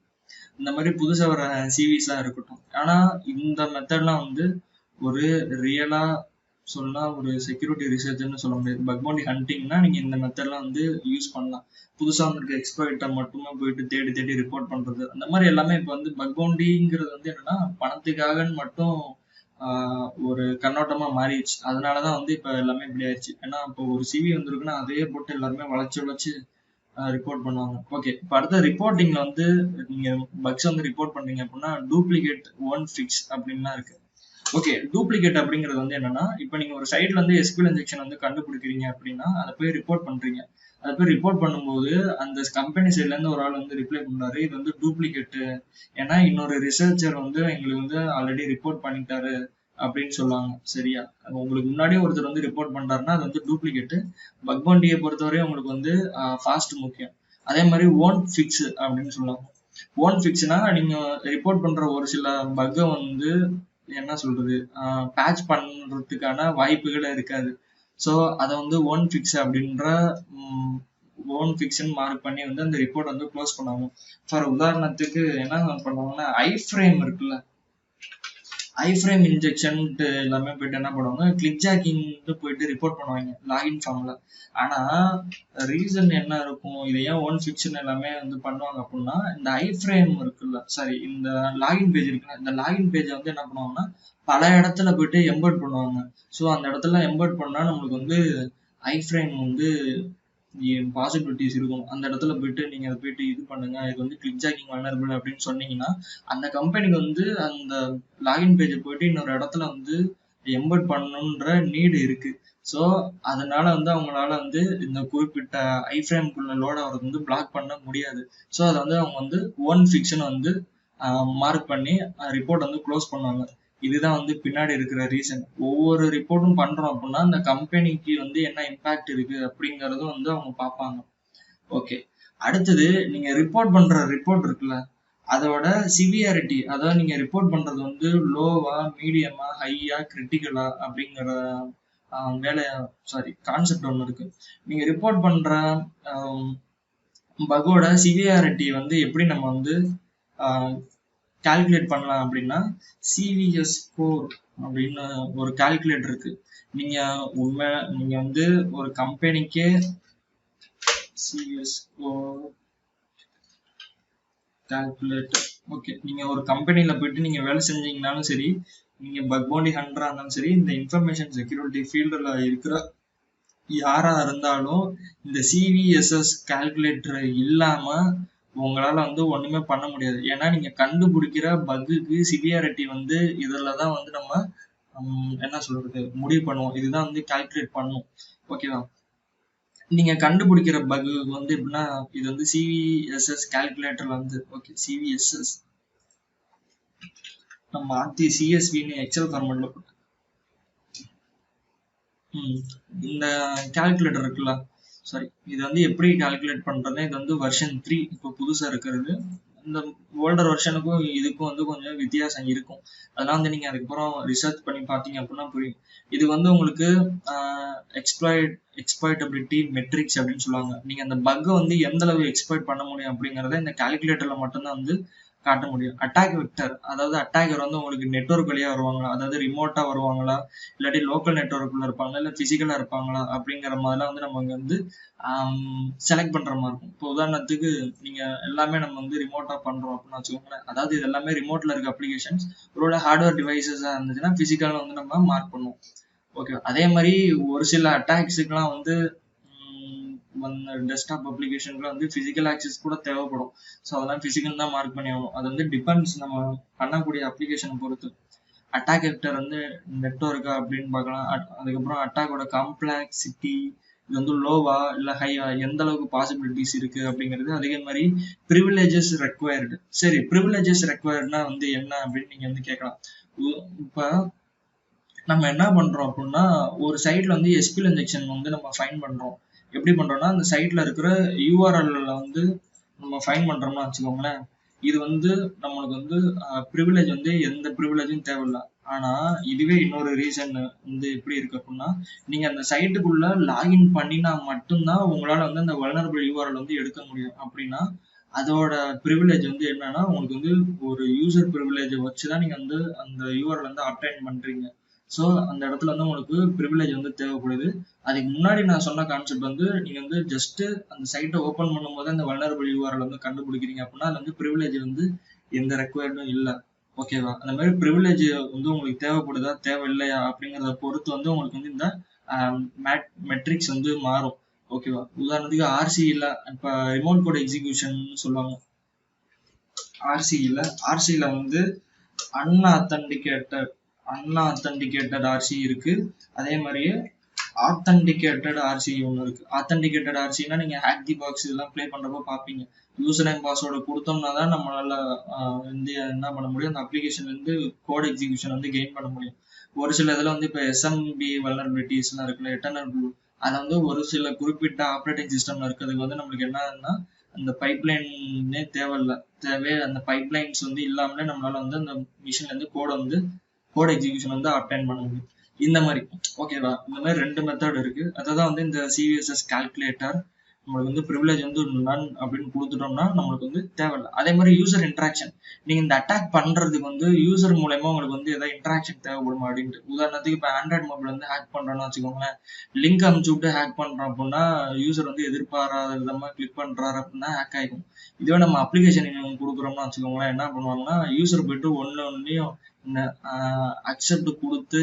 இந்த மாதிரி புதுசா வர சிவிஸா இருக்கட்டும். ஆனா இந்த மெத்தட்லாம் வந்து ஒரு ரியலா சொன்னா ஒரு செக்யூரிட்டி ரிசர்ச்னு சொல்ல முடியாது. பக் பவுண்டி ஹண்டிங்னா நீங்க இந்த மெத்தட்லாம் வந்து யூஸ் பண்ணலாம். புதுசா வந்திருக்க எக்ஸ்பர்ட்டை மட்டுமே போயிட்டு தேடி தேடி ரிப்போர்ட் பண்றது, அந்த மாதிரி எல்லாமே இப்ப வந்து பக் பவுண்டிங்கிறது வந்து என்னன்னா பணத்துக்காகன்னு மட்டும் ஒரு கண்ணோட்டமா மாறிடுச்சு. அதனாலதான் வந்து இப்ப எல்லாமே இப்படி ஆயிடுச்சு. ஏன்னா இப்போ ஒரு சிவி வந்திருக்குன்னா அதையே போட்டு எல்லாருமே வளைச்சு ரிப்போர்ட் பண்ணுவாங்க. ஓகே. இப்போ அடுத்த ரிப்போர்ட்டிங்ல வந்து நீங்க பக்ஸ் வந்து ரிப்போர்ட் பண்றீங்க அப்படின்னா டூப்ளிகேட் ஒன் ஃபிக்ஸ் அப்படின்லாம் இருக்கு. ஓகே. டூப்ளிகேட் அப்படிங்கிறது வந்து என்னன்னா, இப்போ நீங்க ஒரு சைட்ல வந்து எஸ்கியூஎல் இன்ஜெக்ஷன் வந்து கண்டுபிடிக்கிறீங்க அப்படின்னா அதை போய் ரிப்போர்ட் பண்றீங்க. அதை போய் ரிப்போர்ட் பண்ணும்போது அந்த கம்பெனி சைட்ல இருந்து ஒரு ஆள் வந்து ரிப்ளை பண்றாரு, இது வந்து டூப்ளிகேட், ஏன்னா இன்னொரு ரிசர்ச்சர் வந்து எங்களுக்கு வந்து ஆல்ரெடி ரிப்போர்ட் பண்ணிட்டாரு அப்படின்னு சொல்லுவாங்க. சரியா? உங்களுக்கு முன்னாடியே ஒருத்தர் வந்து ரிப்போர்ட் பண்றாருன்னா அது வந்து டூப்ளிகேட். பக் பவுண்டியை பொறுத்தவரை உங்களுக்கு வந்து ஃபாஸ்ட் முக்கியம். அதே மாதிரி ஓன் ஃபிக்ஸ் அப்படின்னு சொல்லுவாங்க. ஓன் ஃபிக்ஸ்னா நீங்க ரிப்போர்ட் பண்ற ஒரு சில பக்கை வந்து என்ன சொல்றது பேட்ச் பண்றதுக்கான வாய்ப்புகள் இருக்காது. ஸோ அதை வந்து ஓன் ஃபிக்ஸ் அப்படின்ற ஓன் ஃபிக்ஸ்ன்னு மார்க் பண்ணி வந்து அந்த ரிப்போர்ட் வந்து க்ளோஸ் பண்ணுவாங்க. ஃபார் உதாரணத்துக்கு என்ன பண்ணுவாங்கன்னா ஐஃப்ரேம் இருக்குல்ல, ஐஃப்ரேம் இன்ஜெக்ஷன்ட்டு எல்லாமே போயிட்டு என்ன பண்ணுவாங்க, கிளிக் ஜாக்கிங்ட்டு போயிட்டு ரிப்போர்ட் பண்ணுவாங்க லாகின் ஃபார்ம்ல. ஆனா ரீசன் என்ன இருக்கும், இதை ஏன் ஓன் ஃபிக்ஷன் எல்லாமே வந்து பண்ணுவாங்க அப்படின்னா, இந்த ஐஃப்ரேம் இருக்குல்ல, சாரி இந்த லாகின் பேஜ் இருக்குல்ல, இந்த லாகின் பேஜை வந்து என்ன பண்ணுவாங்கன்னா பல இடத்துல போயிட்டு எம்பர்ட் பண்ணுவாங்க. ஸோ அந்த இடத்துல எம்பர்ட் பண்ணா நம்மளுக்கு வந்து ஐஃப்ரேம் வந்து பாசிபிலிட்டிஸ் இருக்கும். அந்த இடத்துல போயிட்டு நீங்க அதை போயிட்டு இது பண்ணுங்க, இது வந்து கிளிக் ஜாக்கிங் வல்னரபிள் அப்படின்னு சொன்னீங்கன்னா அந்த கம்பெனிக்கு வந்து அந்த லாகின் பேஜை போயிட்டு இன்னொரு இடத்துல வந்து எம்பர்ட் பண்ணணுன்ற நீடு இருக்கு. ஸோ அதனால வந்து அவங்களால வந்து இந்த குறிப்பிட்ட ஐஃப்ரேம்குள்ள லோட் ஆகிறது வந்து பிளாக் பண்ண முடியாது. ஸோ அதை வந்து அவங்க வந்து ஓன் ஃபிக்ஷன் வந்து மார்க் பண்ணி ரிப்போர்ட் வந்து க்ளோஸ் பண்ணுவாங்க. இதுதான் வந்து பின்னாடி இருக்கிற ரீசன். ஒவ்வொரு ரிப்போர்ட்டும் பண்றோம் அப்படின்னா அந்த கம்பெனிக்கு வந்து என்ன இம்பாக்ட் இருக்கு அப்படிங்கறதும் வந்து அவங்க பார்ப்பாங்க. ஓகே, அடுத்தது நீங்க ரிப்போர்ட் பண்ற ரிப்போர்ட் இருக்குல்ல, அதோட சிவியாரிட்டி, அதாவது நீங்க ரிப்போர்ட் பண்றது வந்து லோவா, மீடியமா, ஹையா, கிரிட்டிக்கலா அப்படிங்கிற கான்செப்ட் ஒன்று இருக்கு. நீங்க ரிப்போர்ட் பண்ற பக்கோட சிவியாரிட்டி வந்து எப்படி நம்ம வந்து கால்குலேட் பண்ணலாம் அப்படின்னா, சிவிஎஸ் ஸ்கோர் அப்படின்னு ஒரு கால்குலேட்டர் இருக்கு. நீங்க வந்து ஒரு கம்பெனிக்கே சிவிஎஸ் ஸ்கோர் கால்குலேட்டர், ஓகே, நீங்க ஒரு கம்பெனில போயிட்டு நீங்க வேலை செஞ்சீங்கன்னாலும் சரி, நீங்க பக் பவுண்டி ஹண்டரா இருந்தாலும் சரி, இந்த இன்ஃபர்மேஷன் செக்யூரிட்டி ஃபீல்டுல இருக்கிற யாரா இருந்தாலும் இந்த சிவிஎஸ்எஸ் கால்குலேட்டர் இல்லாம உங்களால வந்து ஒண்ணுமே பண்ண முடியாது. ஏன்னா நீங்க கண்டுபிடிக்கிற பக்குக்கு சிவியாரிட்டி வந்து இதுலதான் வந்து நம்ம என்ன சொல்றது முடிவு பண்ணுவோம். இதுதான் வந்து கால்குலேட் பண்ணும். ஓகேவா, நீங்க கண்டுபிடிக்கிற பக் வந்து எப்படின்னா இது வந்து சிவிஎஸ்எஸ் கால்குலேட்டர்ல வந்து ஓகே சிவிஎஸ்எஸ் நம்ம மாத்தி சிஎஸ்வின்னு எக்ஸல் ஃபார்மட்ல போட்டு இந்த கால்குலேட்டர் இருக்குல்ல, சாரி இது வந்து எப்படி கால்குலேட் பண்றதுன்னா, இது வந்து வெர்ஷன் 3 இப்போ புதுசா இருக்கிறது. இந்த ஓல்டர் வெர்ஷனுக்கும் இதுக்கும் வந்து கொஞ்சம் வித்தியாசம் இருக்கும். அதெல்லாம் வந்து நீங்க அதுக்கப்புறம் ரிசர்ச் பண்ணி பார்த்தீங்க அப்படின்னா புரியும். இது வந்து உங்களுக்கு எக்ஸ்ப்ளாய்டபிலிட்டி மெட்ரிக்ஸ் அப்படின்னு சொல்லுவாங்க. நீங்க அந்த பக்கை வந்து எந்த அளவு எக்ஸ்ப்ளாய்ட் பண்ண முடியும் அப்படிங்கறத இந்த கால்குலேட்டர்ல மட்டும்தான் வந்து காட்ட முடியும். அட்டாக் வெக்டர், அதாவது அட்டாக்கர் வந்து உங்களுக்கு நெட்வொர்க் வழியா வருவாங்களா, அதாவது ரிமோட்டா வருவாங்களா, இல்லாட்டி லோக்கல் நெட்வொர்க்குள்ள இருப்பாங்களா, இல்ல பிசிக்கலா இருப்பாங்களா அப்படிங்கிற மாதிரிலாம் வந்து நம்ம வந்து செலக்ட் பண்ற மாதிரி இருக்கும். இப்போ உதாரணத்துக்கு நீங்க எல்லாமே நம்ம வந்து ரிமோட்டா பண்றோம் அப்படின்னு வச்சுக்கோங்களேன். அதாவது இது எல்லாமே ரிமோட்ல இருக்க அப்ளிகேஷன்ஸ், ஒருவேளை ஹார்ட்வேர் டிவைசஸா இருந்துச்சுன்னா பிசிக்கலா வந்து நம்ம மார்க் பண்ணுவோம். ஓகே, அதே மாதிரி ஒரு சில அட்டாக்ஸுக்குலாம் வந்து டெஸ்க்டாப் அப்ளிகேஷன்ல வந்து பிசிக்கல் ஆக்சஸ் கூட தேவைப்படும். ஸோ அதெல்லாம் பிசிக்கல் தான் மார்க் பண்ணி ஆகும். அது வந்து டிபெண்ட்ஸ் நம்ம பண்ணக்கூடிய அப்ளிகேஷனை பொறுத்து. அட்டாக் வெக்டர் வந்து நெட்வொர்க்கா அப்படின்னு பார்க்கலாம். அதுக்கப்புறம் அட்டாக்கோட காம்ப்ளெக்சிட்டி, இது வந்து லோவா இல்லை ஹையா, எந்த அளவுக்கு பாசிபிலிட்டிஸ் இருக்கு அப்படிங்கிறது. அதே மாதிரி ப்ரிவிலேஜஸ் ரெக்வயர்டு. சரி, ப்ரிவிலேஜஸ் ரெக்வயர்டுனா வந்து என்ன அப்படின்னு நீங்க வந்து கேட்கலாம். இப்போ நம்ம என்ன பண்றோம் அப்படின்னா, ஒரு சைட்ல வந்து எஸ்கியூஎல் இன்ஜெக்ஷன் வந்து நம்ம ஃபைண்ட் பண்றோம். எப்படி பண்றோம்னா, அந்த சைட்ல இருக்கிற யூஆர்எல்ல வந்து நம்ம ஃபைண்ட் பண்றோம்னா வச்சுக்கோங்களேன், இது வந்து நம்மளுக்கு வந்து ப்ரிவிலேஜ் வந்து எந்த ப்ரிவிலேஜும் தேவையில்லை. ஆனா இதுவே இன்னொரு ரீசன் வந்து எப்படி இருக்கு அப்படின்னா, நீங்க அந்த சைட்டுக்குள்ள லாகின் பண்ணினா மட்டும்தான் உங்களால வந்து அந்த வல்னரபிள் யூஆர்எல் வந்து எடுக்க முடியும். அப்படின்னா அதோட ப்ரிவிலேஜ் வந்து என்னன்னா, உங்களுக்கு வந்து ஒரு யூசர் ப்ரிவிலேஜை வச்சுதான் நீங்க வந்து அந்த யூஆர்எல் வந்து அப்டைன் பண்றீங்க. ஸோ அந்த இடத்துல வந்து உங்களுக்கு ப்ரிவிலேஜ் வந்து தேவைப்படுது. அதுக்கு முன்னாடி நான் சொன்ன கான்செப்ட் வந்து நீங்க வந்து ஜஸ்ட் அந்த சைட்டை ஓப்பன் பண்ணும்போது அந்த வல்னரபிள் யூஆர்எல் வந்து கண்டுபிடிக்கிறீங்க அப்படின்னா அது வந்து ப்ரிவிலேஜ் வந்து எந்த ரெக்வயர்டும் இல்லை. ஓகேவா, அந்த மாதிரி ப்ரிவிலேஜ் வந்து உங்களுக்கு தேவைப்படுதா தேவையில்லையா அப்படிங்கிறத பொறுத்து வந்து உங்களுக்கு வந்து இந்த மெட்ரிக்ஸ் வந்து மாறும். ஓகேவா, உதாரணத்துக்கு ஆர்சியில் இப்போ ரிமோட் கோட் எக்ஸிக்யூஷன் சொல்லுவாங்க. ஆர்சியில் வந்து அன்ஆத்தன்டிகேட்டட் ஆர்சி இருக்கு. அதே மாதிரியே ஆத்தன்டிகேட்டட் ஆர்சி ஒன்று இருக்கு. ஆத்தன்டிகேட்டட் ஆர்சினா நீங்க ஹேக் தி பாக்ஸ் இதெல்லாம் ப்ளே பண்றப்போ பார்ப்பீங்க. யூசர் நேம் பாஸ்வேர்டு கொடுத்தோம்னா தான் நம்மளால வந்து என்ன பண்ண முடியும், அந்த அப்ளிகேஷன் வந்து கோட் எக்ஸிக்யூஷன் வந்து கெயின் பண்ண முடியும். ஒரு சில இதில் வந்து இப்போ எஸ்எம்பி வல்னரபிலிட்டிஸ்லாம் இருக்குல்ல, எட்டர்னல் ப்ளூ, அதை வந்து ஒரு சில குறிப்பிட்ட ஆப்ரேட்டிங் சிஸ்டம்ல இருக்கிறதுக்கு வந்து நம்மளுக்கு என்னன்னா அந்த பைப்லைனே தேவையில்லை. அந்த பைப்லைன்ஸ் வந்து இல்லாமலே நம்மளால வந்து அந்த மிஷின்ல இருந்து கோட் எக்ஸிகியூஷன் வந்து அப்டைன் பண்ண முடியும். இந்த மாதிரி ஓகேவா. இந்த மாதிரி 2 மெத்தட் இருக்கு. அதான் வந்து இந்த CVSS கால்குலேட்டர் நம்மளுக்கு வந்து ப்ரிவிலேஜ் வந்து நன் அப்படின்னு கொடுத்துட்டோம்னா நம்மளுக்கு வந்து தேவையில்லை. அதே மாதிரி யூசர் இன்ட்ராக்ஷன், நீங்க இந்த அட்டாக் பண்றதுக்கு வந்து யூசர் மூலமா உங்களுக்கு வந்து ஏதாவது இன்ட்ராக்ஷன் தேவைப்படுமா அப்படின்ட்டு. உதாரணத்துக்கு இப்போ ஆண்ட்ராய்ட் மொபைல் வந்து ஹேக் பண்றோம்னு வச்சுக்கோங்களேன், லிங்க் அனுப்பிச்சு விட்டு ஹேக் பண்றோம் அப்படின்னா யூசர் வந்து எதிர்பாராத விதமா கிளிக் பண்றாரு அப்படின்னா ஹேக் ஆகிக்கும். இதுவே நம்ம அப்ளிகேஷன் கொடுக்குறோம்னு வச்சுக்கோங்களேன், என்ன பண்ணுவாங்கன்னா யூசர் போயிட்டு ஒன்னையும் இந்த அக்செப்ட் கொடுத்து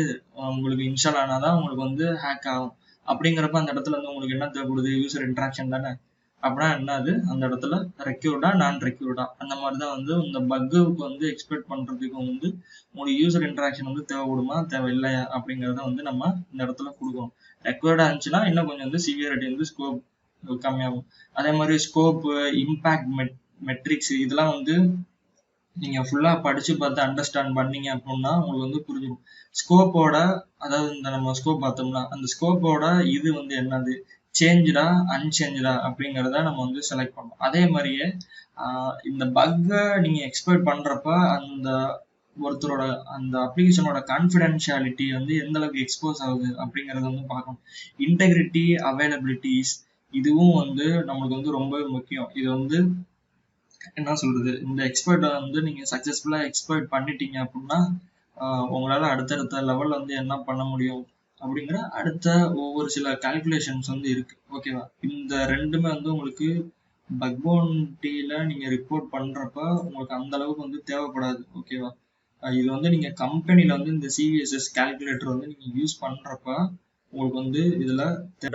உங்களுக்கு இன்ஸ்டால் ஆனாதான் உங்களுக்கு வந்து ஹேக் ஆகும். அப்படிங்கிறப்ப அந்த இடத்துல வந்து உங்களுக்கு என்ன தேவைப்படுது, யூசர் இன்ட்ராக்ஷன் தானே. அப்படின்னா என்னது, அந்த இடத்துல ரெக்யூர்டா நான் ரெக்யூர்டா அந்த மாதிரிதான் வந்து இந்த பக்குக்கு வந்து எக்ஸ்பெக்ட் பண்றதுக்கு வந்து உங்களுக்கு யூசர் இன்ட்ராக்ஷன் வந்து தேவைப்படுமா தேவையில்லையா அப்படிங்கிறத வந்து நம்ம இந்த இடத்துல கொடுக்கணும். ரெக்யூர்டா இருந்துச்சுன்னா இன்னும் கொஞ்சம் வந்து சிவியரிட்டி வந்து ஸ்கோப் கம்மியாகும். அதே மாதிரி ஸ்கோப், இம்பாக்ட் மெட்ரிக்ஸ் இதெல்லாம் வந்து நீங்க ஃபுல்லா படிச்சு பார்த்து அண்டர்ஸ்டாண்ட் பண்ணீங்க அப்படின்னா உங்களுக்கு வந்து புரிஞ்சிடும். ஸ்கோப்போட, அதாவது இந்த நம்ம ஸ்கோப் பார்த்தோம்னா அந்த ஸ்கோப்போட இது வந்து என்னது, சேஞ்சா அன்சேஞ்சா அப்படிங்கிறத நம்ம வந்து செலக்ட் பண்ணோம். அதே மாதிரியே இந்த பக்கை நீங்க எக்ஸ்பெக்ட் பண்றப்ப அந்த ஒருத்தரோட அந்த அப்ளிகேஷனோட கான்ஃபிடென்ஷியாலிட்டி வந்து எந்த அளவுக்கு எக்ஸ்போஸ் ஆகுது அப்படிங்கறத வந்து பார்க்கணும். இன்டெகிரிட்டி, அவைலபிலிட்டிஸ் இதுவும் வந்து நம்மளுக்கு வந்து ரொம்ப முக்கியம். இது வந்து என்ன சொல்றது, இந்த எக்ஸ்பர்ட்டை வந்து நீங்க சக்சஸ்ஃபுல்லா எக்ஸ்பர்ட் பண்ணிட்டீங்க அப்படின்னா உங்களால அடுத்தடுத்த லெவல்ல வந்து என்ன பண்ண முடியும் அப்படிங்கிற அடுத்த ஒவ்வொரு சில கால்குலேஷன்ஸ் வந்து இருக்கு. ஓகேவா. இந்த ரெண்டுமே வந்து உங்களுக்கு பக் பவுண்டில நீங்க ரிப்போர்ட் பண்றப்ப உங்களுக்கு அந்த அளவுக்கு வந்து தேவைப்படாது. ஓகேவா. இது வந்து நீங்க கம்பெனில வந்து இந்த CVSS கால்குலேட்டர் வந்து நீங்க யூஸ் பண்றப்ப உங்களுக்கு வந்து இதுல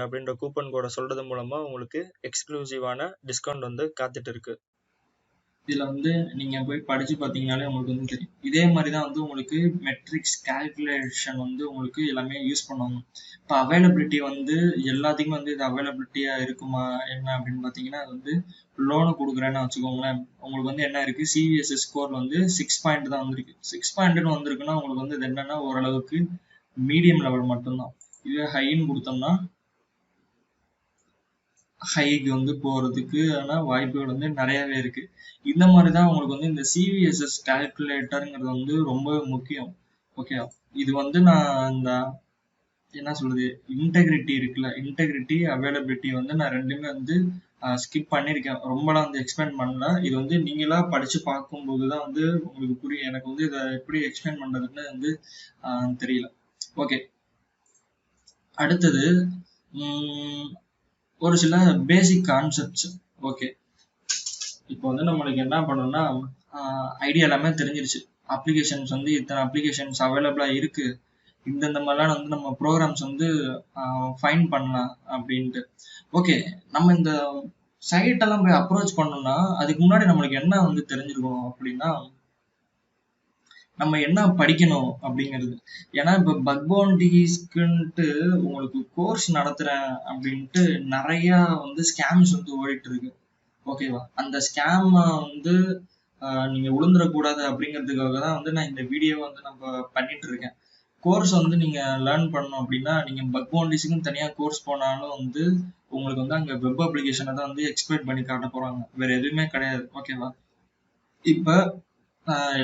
அப்படின்ற கூப்பன் கோடை சொல்றது மூலமா உங்களுக்கு எக்ஸ்க்ளூசிவான டிஸ்கவுண்ட் வந்து காத்துட்டு இருக்கு. இதுல வந்து நீங்க போய் படிச்சு பார்த்தீங்கன்னாலே உங்களுக்கு வந்து தெரியும். இதே மாதிரிதான் வந்து உங்களுக்கு மெட்ரிக்ஸ் கால்குலேஷன் வந்து உங்களுக்கு எல்லாமே யூஸ் பண்ணுவாங்க. இப்போ அவைலபிலிட்டி வந்து எல்லாத்துக்குமே வந்து இது அவைலபிலிட்டியா இருக்குமா என்ன அப்படின்னு பார்த்தீங்கன்னா, அது வந்து லோனு கொடுக்குறேன்னு வச்சுக்கோங்களேன், உங்களுக்கு வந்து என்ன இருக்கு, CVSS ஸ்கோர் வந்து 6 பாயிண்ட் தான் வந்திருக்கு. 6 பாயிண்ட்னு வந்திருக்குன்னா உங்களுக்கு வந்து இது என்னன்னா ஓரளவுக்கு மீடியம் லெவல் மட்டும்தான். இதே ஹைன்னு கொடுத்தோம்னா ஹைக்கு வந்து போறதுக்கு வாய்ப்புகள் வந்து நிறையவே இருக்கு. இந்த மாதிரிதான் உங்களுக்கு வந்து இந்த CVSS கால்குலேட்டருங்கிறது வந்து ரொம்ப முக்கியம். ஓகே. இது வந்து நான் இந்த என்ன சொல்றது, இன்டெகிரிட்டி இருக்குல்ல, இன்டெகிரிட்டி அவைலபிலிட்டி வந்து நான் ரெண்டுமே வந்து ஸ்கிப் பண்ணியிருக்கேன். ரொம்பலாம் வந்து எக்ஸ்பிளைன் பண்ணல. இது வந்து நீங்களா படிச்சு பார்க்கும்போதுதான் வந்து உங்களுக்கு புரியும். எனக்கு வந்து இதை எப்படி எக்ஸ்பிளைன் பண்றதுன்னு வந்து தெரியல. ஓகே. அடுத்தது ஒரு சில பேசிக் கான்செப்ட்ஸ். ஓகே. இப்போ வந்து நம்மளுக்கு என்ன பண்ணணும்னா ஐடியா எல்லாமே தெரிஞ்சிருச்சு. அப்ளிகேஷன்ஸ் வந்து இத்தனை அப்ளிகேஷன்ஸ் அவைலபிளா இருக்கு, இந்தந்த மாதிரிலாம் வந்து நம்ம ப்ரோக்ராம்ஸ் வந்து ஃபைண்ட் பண்ணலாம் அப்படின்ட்டு. ஓகே. நம்ம இந்த சைட்டெல்லாம் போய் அப்ரோச் பண்ணோம்னா அதுக்கு முன்னாடி நம்மளுக்கு என்ன வந்து தெரிஞ்சிருக்கணும் அப்படின்னா, நம்ம என்ன படிக்கணும் அப்படிங்கிறது. ஏன்னா இப்ப பக் பவுண்டிஸ்க்குன்ட்டு உங்களுக்கு கோர்ஸ் நடத்துறேன் அப்படின்ட்டு நிறைய வந்து ஸ்கேம்ஸ் வந்து ஓடிட்டு இருக்கு. ஓகேவா. அந்த ஸ்கேம் வந்து நீங்க விழுந்துடக்கூடாது அப்படிங்கிறதுக்காக தான் வந்து நான் இந்த வீடியோவை வந்து நம்ம பண்ணிட்டு இருக்கேன். கோர்ஸ் வந்து நீங்க லேர்ன் பண்ணணும் அப்படின்னா நீங்க பக் பவுண்டிஸ்க்குன்னு தனியா கோர்ஸ் போனாலும் வந்து உங்களுக்கு வந்து அங்க வெப் அப்ளிகேஷனை தான் வந்து எக்ஸ்பிளைன் பண்ணி காட்ட போறாங்க, வேற எதுவுமே கிடையாது. ஓகேவா. இப்ப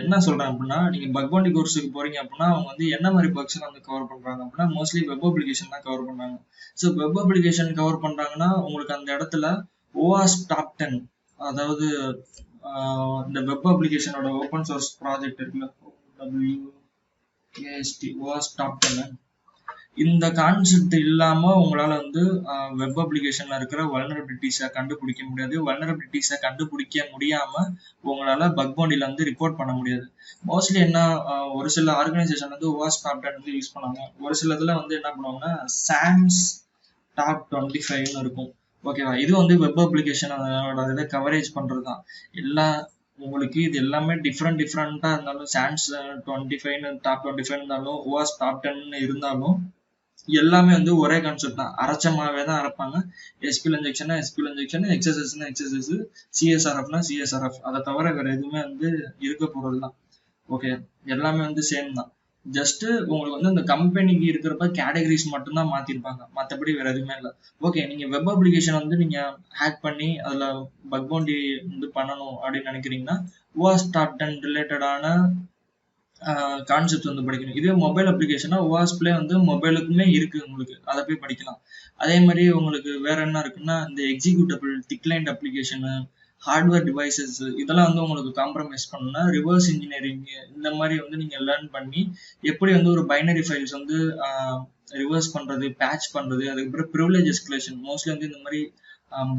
என்ன சொல்றேன் அப்படின்னா, நீங்க பக் பவுண்டி கோர்ஸுக்கு போறீங்க அப்படின்னா அவங்க வந்து என்ன மாதிரி பக்ஸ் வந்து கவர் பண்றாங்க அப்படின்னா மோஸ்ட்லி வெப் அப்ளிகேஷன் தான் கவர் பண்றாங்க. ஸோ வெப் அப்ளிகேஷன் கவர் பண்றாங்கன்னா உங்களுக்கு அந்த இடத்துல OWASP டாப் 10, அதாவது இந்த வெப் அப்ளிகேஷனோட ஓப்பன் சோர்ஸ் ப்ராஜெக்ட் இருக்குல்ல, WASP OWASP டாப் 10, இந்த கான்செப்ட் இல்லாம உங்களால வந்து வெப் அப்ளிகேஷன்ல இருக்கிற வல்னரபிலிட்டிஸை கண்டுபிடிக்க முடியாது. வல்னரபிலிட்டிஸை கண்டுபிடிக்க முடியாம உங்களால பக் பவுண்டில வந்து ரிப்போர்ட் பண்ண முடியாது. மோஸ்ட்லி என்ன, ஒரு சில ஆர்கனைசேஷன் வந்து OWASP டாப் 10 வந்து யூஸ் பண்ணாங்க. ஒரு சிலதுல வந்து என்ன பண்ணுவாங்கன்னா SANS டாப் 25ன்னு இருக்கும். ஓகேவா. இது வந்து வெப் அப்ளிகேஷன் அதோட இதை கவரேஜ் பண்றதுதான். உங்களுக்கு இது எல்லாமே டிஃப்ரெண்டா இருந்தாலும், SANS 25 டாப் 25 இருந்தாலும், OWASP டாப் 10 இருந்தாலும் எல்லாமே வந்து ஒரே கான்செப்ட் தான். அரைச்சமாவே தான் அரைப்பாங்க. SQL injection, XSS, CSRF, CSRF, அதை தவிர வேற எதுவுமே வந்து இருக்க போறதுதான். ஓகே. எல்லாமே வந்து சேம் தான். ஜஸ்ட் உங்களுக்கு வந்து அந்த கம்பெனிக்கு இருக்கிறப்ப கேட்டகரிஸ் மட்டும்தான் மாத்திருப்பாங்க, மற்றபடி வேற எதுவுமே இல்லை. ஓகே, நீங்க வெப் அப்ளிகேஷன் வந்து நீங்க ஹேக் பண்ணி அதுல பக் பவுண்டி வந்து பண்ணணும் அப்படின்னு நினைக்கிறீங்கன்னா OWASP டாப் 10 ரிலேட்டடான கான்செப்ட் வந்து படிக்கணும். இதுவே மொபைல் அப்ளிகேஷனா OWASP வந்து மொபைலுக்குமே இருக்கு, உங்களுக்கு அதை போய் படிக்கலாம். அதே மாதிரி உங்களுக்கு வேற என்ன இருக்குன்னா இந்த எக்ஸிக்யூட்டபிள், திக்லைன்ட் அப்ளிகேஷனு, ஹார்ட்வேர் டிவைசஸ், இதெல்லாம் வந்து உங்களுக்கு காம்ப்ரமைஸ் பண்ணணும்னா ரிவர்ஸ் இன்ஜினியரிங் இந்த மாதிரி வந்து நீங்க லேர்ன் பண்ணி எப்படி வந்து ஒரு பைனரி ஃபைல்ஸ் வந்து ரிவர்ஸ் பண்றது, பேட்ச் பண்றது, அதுக்கப்புறம் ப்ரிவிலேஜ் எஸ்கலேஷன். மோஸ்ட்லி வந்து இந்த மாதிரி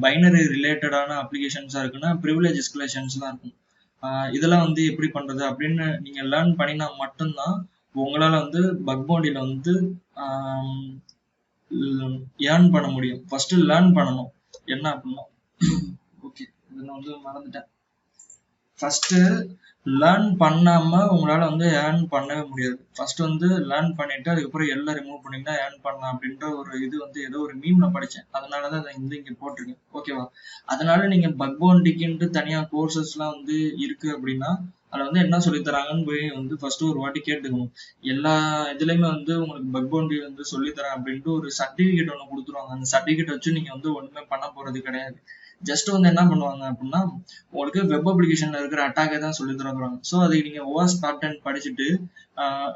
பைனரி ரிலேட்டடான அப்ளிகேஷன்ஸா இருக்குன்னா ப்ரிவிலேஜ் எஸ்கலேஷன்ஸ் தான் இருக்கும். இதெல்லாம் வந்து எப்படி பண்றது அப்படின்னு நீங்க லேர்ன் பண்ணினா மட்டும்தான் உங்களால வந்து பக் பவுண்டில வந்து ஏர்ன் பண்ண முடியும். ஃபர்ஸ்ட் லேர்ன் பண்ணணும் என்ன அப்படின்னா, ஓகே இதை நான் வந்து மறந்துட்டேன். ஃபர்ஸ்ட் லேர்ன் பண்ணாம உங்களால வந்து ஏர்ன் பண்ணவே முடியாது. ஃபர்ஸ்ட் வந்து லேர்ன் பண்ணிட்டு அதுக்கப்புறம் எல்லாம் ரிமூவ் பண்ணீங்கன்னா ஏர்ன் பண்ணலாம் அப்படின்ற ஒரு இது வந்து ஏதோ ஒரு மீம்ல படிச்சேன், அதனாலதான் அதை வந்து இங்க போட்டிருக்கேன். ஓகேவா? அதனால நீங்க பக் பவுண்டிக்குன்ட்டு தனியா கோர்சஸ் எல்லாம் வந்து இருக்கு அப்படின்னா அதுல வந்து என்ன சொல்லி தராங்கன்னு போய் வந்து ஃபர்ஸ்ட் ஒரு வாட்டி கேட்டுக்கணும். எல்லா இதுலயுமே வந்து உங்களுக்கு பக் பவுண்டி வந்து சொல்லித்தரேன் அப்படின்ட்டு ஒரு சர்டிபிகேட் ஒன்று கொடுத்துருவாங்க. அந்த சர்டிபிகேட் வச்சு நீங்க வந்து ஒண்ணுமே பண்ண போறது கிடையாது. ஜஸ்ட் வந்து என்ன பண்ணுவாங்க அப்படின்னா உங்களுக்கு வெப் அப்ளிகேஷன்ல இருக்கிற அட்டாக்கே தான் சொல்லி தருவாங்க. ஸோ அதுக்கு நீங்க OWASP டாப் 10 படிச்சுட்டு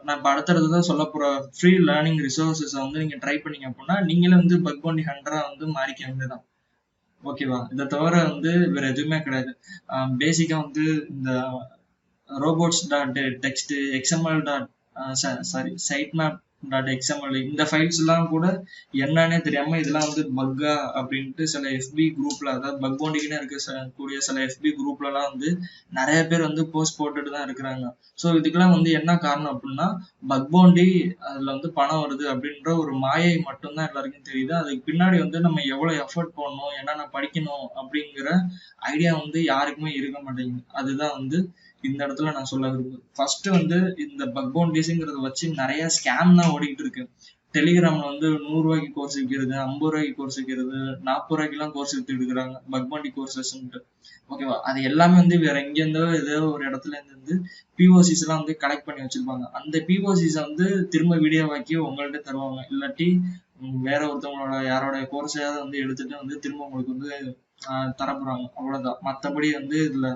நான் இப்போ அடுத்தடுத்து சொல்ல போற ஃப்ரீ லேர்னிங் ரிசோர்சஸ் வந்து நீங்க ட்ரை பண்ணீங்க அப்படின்னா நீங்களே வந்து பக் பவுண்டி ஹண்டரா வந்து மாறிக்க வேண்டியதான். ஓகேவா? இதை தவிர வந்து வேற எதுவுமே கிடையாது. பேசிக்கா வந்து இந்த robots.txt, sitemap.xml இந்த ஃபைல்ஸ் எல்லாம் கூட என்னன்னே தெரியாம இதெல்லாம் வந்து பக்கா அப்படின்ட்டு சில FB குரூப்ல, அதாவது பக் பவுண்டிக்குன்னு இருக்கக்கூடிய சில FB குரூப்ல எல்லாம் வந்து நிறைய பேர் வந்து போஸ்ட் போட்டுட்டு தான் இருக்கிறாங்க. ஸோ இதுக்கெல்லாம் வந்து என்ன காரணம் அப்படின்னா பக் பவுண்டி அதுல வந்து பணம் வருது அப்படின்ற ஒரு மாயை மட்டும்தான் எல்லாருக்கும் தெரியுது. அதுக்கு பின்னாடி வந்து நம்ம எவ்வளவு எஃபர்ட் போடணும், என்னென்ன படிக்கணும் அப்படிங்கிற ஐடியா வந்து யாருக்குமே இருக்க மாட்டேங்குது. அதுதான் வந்து இந்த இடத்துல நான் சொல்ல விரும்புறேன். ஃபர்ஸ்ட் வந்து இந்த பக் பவுண்டிஸ்ங்கிறத வச்சு நிறைய ஸ்கேம் தான் ஓடிக்கிட்டு இருக்கு. டெலிகிராம்ல வந்து 100 ரூபாய்க்கு கோர்ஸ் விற்கிறது, 50 ரூபாய்க்கு கோர்ஸ் விற்கிறது, 40 ரூபாய்க்கு எல்லாம் கோர்ஸ் வித்துட்டு இருக்கிறாங்க பக் பவுண்டி கோர்சஸ். ஓகேவா? அது எல்லாமே வந்து வேற எங்கேருந்தோ ஏதோ ஒரு இடத்துல இருந்து POCs எல்லாம் வந்து கலெக்ட் பண்ணி வச்சிருப்பாங்க. அந்த POCs வந்து திரும்ப வீடியோவாக்கி உங்கள்ட்ட தருவாங்க. இல்லாட்டி வேற ஒருத்தவங்களோட யாரோட கோர்ஸையாவது வந்து எடுத்துட்டு வந்து திரும்ப உங்களுக்கு வந்து தரப்போறாங்க. அவ்வளவுதான். மற்றபடி வந்து இதுல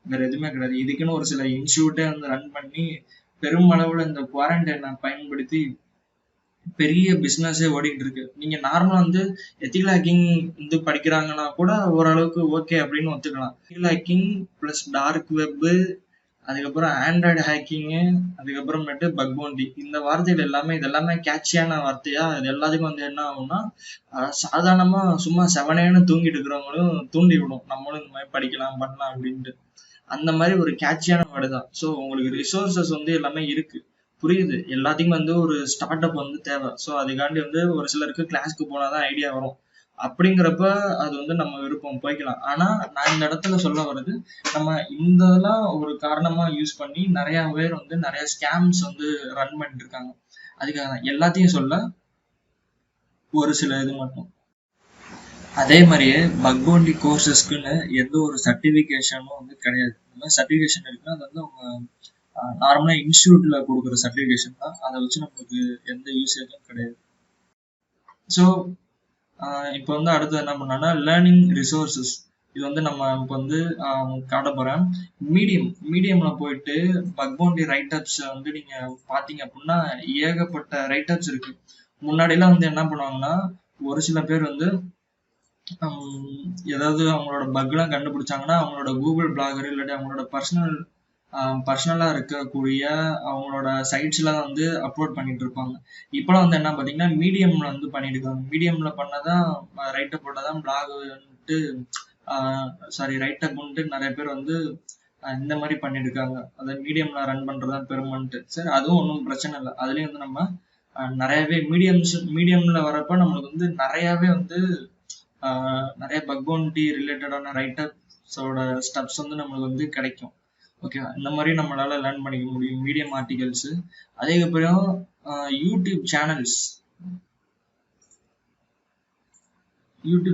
வேற எதுவுமே கிடையாது. இதுக்குன்னு ஒரு சில இன்ஸ்டியூட்டே வந்து ரன் பண்ணி பெருமளவுல இந்த குவாரண்டைனை பயன்படுத்தி பெரிய பிசினஸே ஓடிட்டு இருக்கு. நீங்க நார்மலா வந்து எத்திக்கல் ஹேக்கிங் வந்து படிக்கிறாங்கன்னா கூட ஓரளவுக்கு ஓகே அப்படின்னு ஒத்துக்கலாம். Ethical hacking plus dark web, அதுக்கப்புறம் ஆண்ட்ராய்டு ஹேக்கிங்கு, அதுக்கப்புறமேட்டு பக் பவுண்டி, இந்த வார்த்தைகள் எல்லாமே இதெல்லாமே கேட்சியான வார்த்தையா. இது எல்லாத்துக்கும் வந்து என்ன ஆகும்னா சாதாரணமா சும்மா செவனேன்னு தூங்கிட்டு இருக்கிறவங்களும் தூண்டி விடும், நம்மளும் இந்த மாதிரி படிக்கலாம் பண்ணலாம் அப்படின்ட்டு. அந்த மாதிரி ஒரு கேட்சியான வேர்டு தான். ஸோ உங்களுக்கு ரிசோர்சஸ் வந்து எல்லாமே இருக்கு, புரியுது. எல்லாத்தையும் வந்து ஒரு ஸ்டார்ட் அப் வந்து தேவை. ஸோ அதுக்காண்டி வந்து ஒரு சிலருக்கு கிளாஸ்க்கு போனாதான் ஐடியா வரும். அப்படிங்கிறப்ப அது வந்து நம்ம விருப்பம் போய்க்கலாம். ஆனா நான் இந்த இடத்துல சொல்ல வர்றது, நம்ம இதெல்லாம் ஒரு காரணமா யூஸ் பண்ணி நிறைய பேர் வந்து நிறைய ஸ்கேம்ஸ் வந்து ரன் பண்ணிட்டு இருக்காங்க. அதுக்காக எல்லாத்தையும் சொல்ல, ஒரு சில இது மட்டும். அதே மாதிரியே பக் பவுண்டி கோர்சஸ்க்குன்னு எந்த ஒரு சர்டிபிகேஷனும் வந்து கிடையாது. இந்த மாதிரி சர்டிபிகேஷன் இருக்குன்னா அது வந்து அவங்க நார்மலா இன்ஸ்டியூட்ல கொடுக்குற சர்டிபிகேஷன் தான். அதை வச்சு நம்மளுக்கு எந்த யூசேஜும் கிடையாது. ஸோ இப்போ வந்து அடுத்து என்ன பண்ணோம்னா லேர்னிங் ரிசோர்சஸ். இது வந்து நம்ம இப்போ வந்து காட்ட போறேன். மீடியம்ல போயிட்டு பக் பவுண்டி ரைட் அப்ஸ் வந்து நீங்க பாத்தீங்க அப்படின்னா ஏகப்பட்ட ரைட் அப்ஸ் இருக்கு. முன்னாடி எல்லாம் வந்து என்ன பண்ணுவாங்கன்னா ஒரு சில பேர் வந்து ஏதாவது அவங்களோட பக்லாம் கண்டுபிடிச்சாங்கன்னா அவங்களோட கூகுள் பிளாகர் இல்லாட்டி அவங்களோட பர்சனலா இருக்கக்கூடிய அவங்களோட சைட்ஸ்ல வந்து அப்லோட் பண்ணிட்டு இருப்பாங்க. இப்பெல்லாம் வந்து என்ன பாத்தீங்கன்னா மீடியம்ல வந்து பண்ணிட்டு இருக்காங்க. மீடியம்ல பண்ணாதான் ரைட் அப் போட்டாதான் பிளாக் ரைட் அப்ன்ட்டு நிறைய பேர் வந்து இந்த மாதிரி பண்ணிட்டு இருக்காங்க. அதாவது மீடியம்ல ரன் பண்றதா பெருமைன்ட்டு. சரி, அதுவும் ஒன்றும் பிரச்சனை இல்லை. அதுலயும் வந்து நம்ம நிறையவே மீடியம்ல வரப்ப நம்மளுக்கு வந்து நிறையவே வந்து நிறைய பக் பவுண்டி ரிலேட்டடான ரைட் அப்ஸோட ஸ்டெப்ஸ் வந்து நம்மளுக்கு வந்து கிடைக்கும். ஓகேவா? இந்த மாதிரி நம்மளால லேர்ன் பண்ணிக்க முடியும் மீடியம் ஆர்டிகல்ஸ். அதுக்கப்புறம் யூடியூப்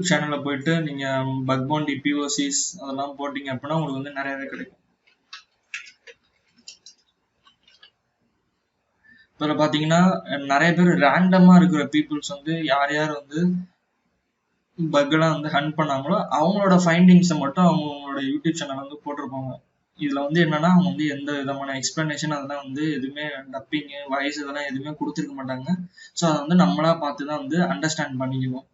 சேனல்ல போயிட்டு நீங்க பக் பவுண்டி POCs அதெல்லாம் போட்டீங்க அப்படின்னா உங்களுக்கு வந்து நிறையவே கிடைக்கும். இதில் பார்த்தீங்கன்னா நிறைய பேர் ரேண்டமாக இருக்கிற பீப்புள்ஸ் வந்து யார் யார் வந்து பக்கெல்லாம் வந்து ஹண்ட் பண்ணாங்களோ அவங்களோட ஃபைண்டிங்ஸை மட்டும் அவங்களோட யூடியூப் சேனல் வந்து போட்டிருப்பாங்க. இதில் வந்து என்னன்னா அவங்க வந்து எந்த விதமான எக்ஸ்பிளனேஷன் அதெல்லாம் வந்து எதுவுமே டப்பிங்கு வாய்ஸ் இதெல்லாம் எதுவுமே கொடுத்துருக்க மாட்டாங்க. ஸோ அதை வந்து நம்மளா பார்த்து தான் வந்து அண்டர்ஸ்டாண்ட் பண்ணிக்கணும்.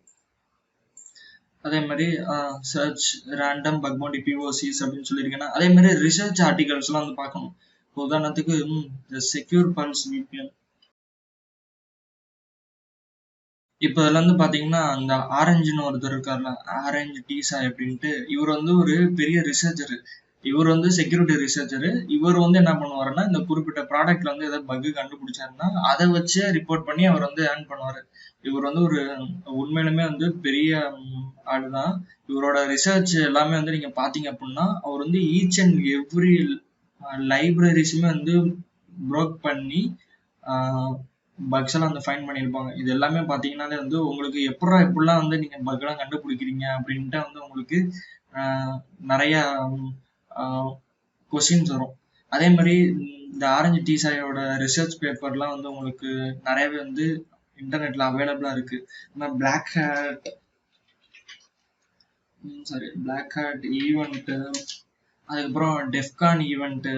அதே மாதிரி சர்ச் ரேண்டம் பக் பவுண்டி பிஓசிஸ் அப்படின்னு சொல்லியிருக்கேன்னா அதே மாதிரி ரிசர்ச் ஆர்டிகல்ஸ்லாம் வந்து பார்க்கணும். உதாரணத்துக்கு செக்யூர் பல்ஸ் விபிஎன். இப்போ இதில் வந்து பார்த்தீங்கன்னா அந்த ஆரஞ்சுன்னு ஒருத்தர் இருக்கார்ல, ஆரஞ்சு டீசா அப்படின்ட்டு, இவர் வந்து ஒரு பெரிய ரிசர்ச்சரு. இவர் வந்து செக்யூரிட்டி ரிசர்ச்சரு. இவர் வந்து என்ன பண்ணுவாருன்னா இந்த குறிப்பிட்ட ப்ராடக்ட்ல வந்து ஏதாவது பக்கு கண்டுபிடிச்சாருன்னா அதை வச்சு ரிப்போர்ட் பண்ணி அவர் வந்து ஏர்ன் பண்ணுவார். இவர் வந்து ஒரு உண்மையிலுமே வந்து பெரிய ஆளு தான். இவரோட ரிசர்ச் எல்லாமே வந்து நீங்க பாத்தீங்க அப்படின்னா அவர் வந்து ஈச் அண்ட் எவ்ரி லைப்ரரிஸுமே வந்து ப்ரோக் பண்ணி பக்ஸ் எல்லாம் வந்து ஃபைண்ட் பண்ணியிருப்பாங்க. இது எல்லாமே பாத்தீங்கன்னாலே வந்து உங்களுக்கு எப்படிலாம் வந்து நீங்க பக் எல்லாம் கண்டுபிடிக்கிறீங்க அப்படின்ட்டு வந்து உங்களுக்கு நிறைய கொஸ்டின்ஸ் வரும். அதே மாதிரி இந்த ஆரஞ்சு டீசாயோட ரிசர்ச் பேப்பர்லாம் வந்து உங்களுக்கு நிறையவே வந்து இன்டர்நெட்ல அவைலபிளா இருக்கு. இந்த பிளாக் ஹேட் ஈவெண்ட், அதுக்கப்புறம் டெஃப்கான் ஈவெண்ட்,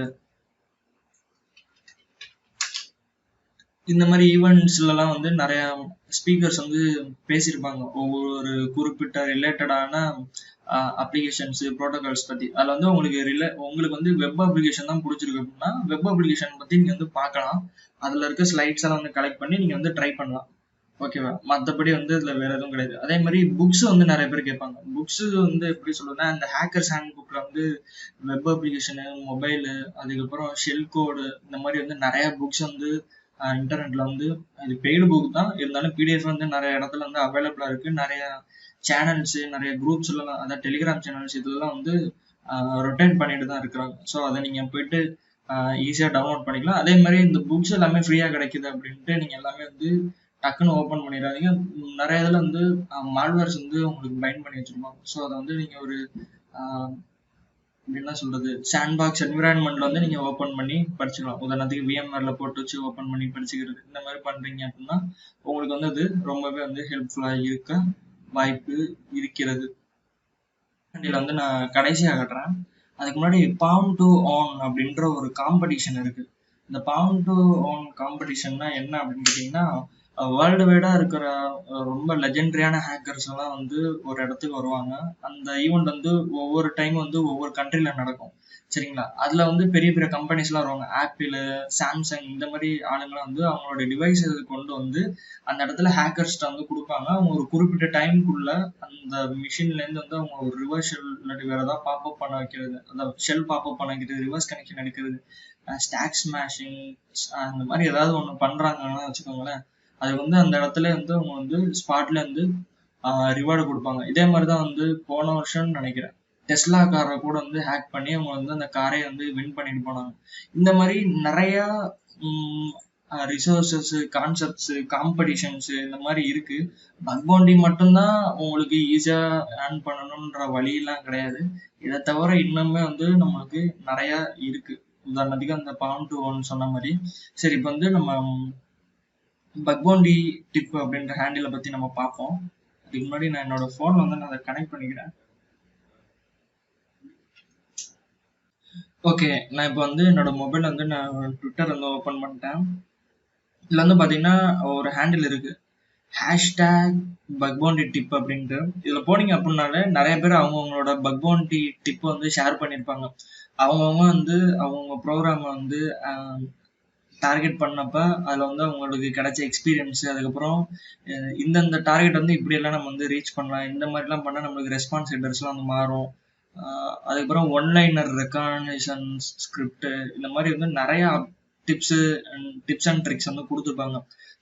இந்த மாதிரி ஈவெண்ட்ஸ்லாம் வந்து நிறைய ஸ்பீக்கர்ஸ் வந்து பேசியிருப்பாங்க ஒவ்வொரு குறிப்பிட்ட ரிலேட்டடான அப்ளிகேஷன்ஸ் ப்ரோட்டோகால்ஸ் பத்தி. அதில் வந்து உங்களுக்கு வந்து வெப் அப்ளிகேஷன் தான் பிடிச்சிருக்கு அப்படின்னா வெப் அப்ளிகேஷன் பத்தி நீங்க வந்து பார்க்கலாம். அதுல இருக்க ஸ்லைட்ஸ் எல்லாம் வந்து கலெக்ட் பண்ணி நீங்க வந்து ட்ரை பண்ணலாம். ஓகேவா? மற்றபடி வந்து இதுல வேற எதுவும் கிடையாது. அதே மாதிரி புக்ஸ் வந்து நிறைய பேர் கேட்பாங்க. புக்ஸ் வந்து எப்படி சொல்றதுன்னா இந்த ஹேக்கர்ஸ் ஹேண்ட் புக்ல வந்து வெப் அப்ளிகேஷனு, மொபைலு, அதுக்கப்புறம் ஷெல் கோடு, இந்த மாதிரி வந்து நிறைய புக்ஸ் வந்து இன்டர்நெட்ல வந்து இது பெய்டு புக் தான் இருந்தாலும் பிடிஎஃப் வந்து நிறைய இடத்துல வந்து அவைலபிளா இருக்கு. நிறைய சேனல்ஸ், நிறைய குரூப்ஸ் எல்லாம், அதாவது டெலிகிராம் சேனல்ஸ் இதெல்லாம் வந்து ரொட்டேட் பண்ணிட்டு தான் இருக்கிறாங்க. ஸோ அதை நீங்க போயிட்டு ஈஸியா டவுன்லோட் பண்ணிக்கலாம். அதே மாதிரி இந்த புக்ஸ் எல்லாமே ஃப்ரீயா கிடைக்குது அப்படின்ட்டு நீங்க எல்லாமே வந்து டக்குன்னு ஓப்பன் பண்ணிடாதீங்க. நிறைய இதுல வந்து மால்வேர்ஸ் வந்து உங்களுக்கு பைண்ட் பண்ணி வச்சிருப்பாங்க. ஸோ அதை வந்து நீங்க ஒரு என்ன சொல்றது சாண்ட்பாக்ஸ் என்விரான்மெண்ட்ல வந்து நீங்க ஓப்பன் பண்ணி படிச்சுக்கலாம். உதாரணத்துக்கு விஎம்ஆர்ல போட்டு வச்சு ஓப்பன் பண்ணி படிச்சுக்கிறது, இந்த மாதிரி பண்றீங்க அப்படின்னா உங்களுக்கு வந்து அது ரொம்பவே வந்து ஹெல்ப்ஃபுல்லா இருக்க வாய்ப்பு இருக்கிறது. இதுல வந்து நான் கடைசியா காட்டுறேன். அதுக்கு முன்னாடி பாம் டு ஆன் அப்படின்ற ஒரு காம்படிஷன் இருக்கு. இந்த பாம் டு ஆன் காம்படிஷன்னா என்ன அப்படின்னு கேட்டீங்கன்னா வேர்ல்டு வைடா இருக்கிற ரொம்ப லெஜெண்டரியான ஹேக்கர்ஸ் எல்லாம் வந்து ஒரு இடத்துக்கு வருவாங்க. அந்த ஈவெண்ட் வந்து ஒவ்வொரு டைம் வந்து ஒவ்வொரு கண்ட்ரில நடக்கும். சரிங்களா? அதுல வந்து பெரிய பெரிய கம்பெனிஸ் எல்லாம் வருவாங்க. ஆப்பிள், சாம்சங், இந்த மாதிரி ஆளுங்கெல்லாம் வந்து அவங்களோட டிவைஸ் கொண்டு வந்து அந்த இடத்துல ஹேக்கர்ஸ்ட வந்து கொடுப்பாங்க. அவங்க ஒரு குறிப்பிட்ட டைமுக்குள்ள அந்த மிஷின்ல இருந்து வந்து அவங்க ஒரு ரிவர்ஸ் ஷெல் இல்லாட்டி வேற ஏதாவது பாப்அப் பண்ண வைக்கிறது, அந்த ஷெல் பாப்அப் பண்ண வைக்கிறது, ரிவர்ஸ் கனெக்ஷன் எடுக்கிறது, ஸ்டாக் ஸ்மாஷிங், அந்த மாதிரி ஏதாவது ஒண்ணு பண்றாங்கன்னா வச்சுக்கோங்களேன், அது வந்து அந்த இடத்துல வந்து அவங்க வந்து ஸ்பாட்ல இருந்து ரிவார்டு கொடுப்பாங்க. இதே மாதிரிதான் வந்து போன வருஷம்னு நினைக்கிறேன் டெஸ்லா காரை கூட வந்து ஹேக் பண்ணி அவங்க வந்து அந்த காரை வந்து வின் பண்ணிட்டு போனாங்க. இந்த மாதிரி நிறைய ரிசோர்சஸ், கான்செப்ட்ஸ், காம்படிஷன்ஸ் இந்த மாதிரி இருக்கு. பக் பவுண்டி மட்டும்தான் உங்களுக்கு ஈஸியா ஏர்ன் பண்ணணும்ன்ற வழியெல்லாம் கிடையாது. இதை தவிர இன்னுமே வந்து நம்மளுக்கு நிறைய இருக்கு. உதாரணத்துக்கு அந்த பாம் டு ஒன் சொன்ன மாதிரி. சரி, இப்போ வந்து நம்ம பக் பவுண்டி டிப் அப்படின்ற ஹேண்டிலை பத்தி நம்ம பார்ப்போம். அதுக்கு முன்னாடி நான் என்னோட போன்ல வந்து நான் அதை கனெக்ட் பண்ணிக்கிறேன். ஓகே, நான் இப்போ வந்து என்னோட மொபைல் வந்து நான் ட்விட்டர் வந்து ஓப்பன் பண்ணிட்டேன். இதுல வந்து பாத்தீங்கன்னா ஒரு ஹேண்டில் இருக்கு, ஹேஷ்டேக் பக் பவுண்டி டிப் அப்படின்ட்டு. இதுல போனீங்க அப்படின்னாலே நிறைய பேர் அவங்கவுங்களோட பக் பவுண்டி டிப் வந்து ஷேர் பண்ணியிருப்பாங்க. அவங்கவுங்க வந்து அவங்கவுங்க ப்ரோக்ராமை வந்து டார்கெட் பண்ணப்ப அதுல வந்து அவங்களுக்கு கிடைச்ச எக்ஸ்பீரியன்ஸ், அதுக்கப்புறம் இந்தந்த டார்கெட் வந்து இப்படி எல்லாம் நம்ம வந்து ரீச் பண்ணலாம், இந்த மாதிரி எல்லாம் பண்ணா நம்மளுக்கு ரெஸ்பான்ஸ் ஹெடர்ஸ் எல்லாம் வந்து மாறும், அதுக்கப்புறம் ஒன்லைனர் ரெகக்னிஷன் ஸ்கிரிப்ட், இந்த மாதிரி வந்து நிறைய டிப்ஸ் அண்ட் ட்ரிக்ஸ் வந்து கொடுத்துருப்பாங்க.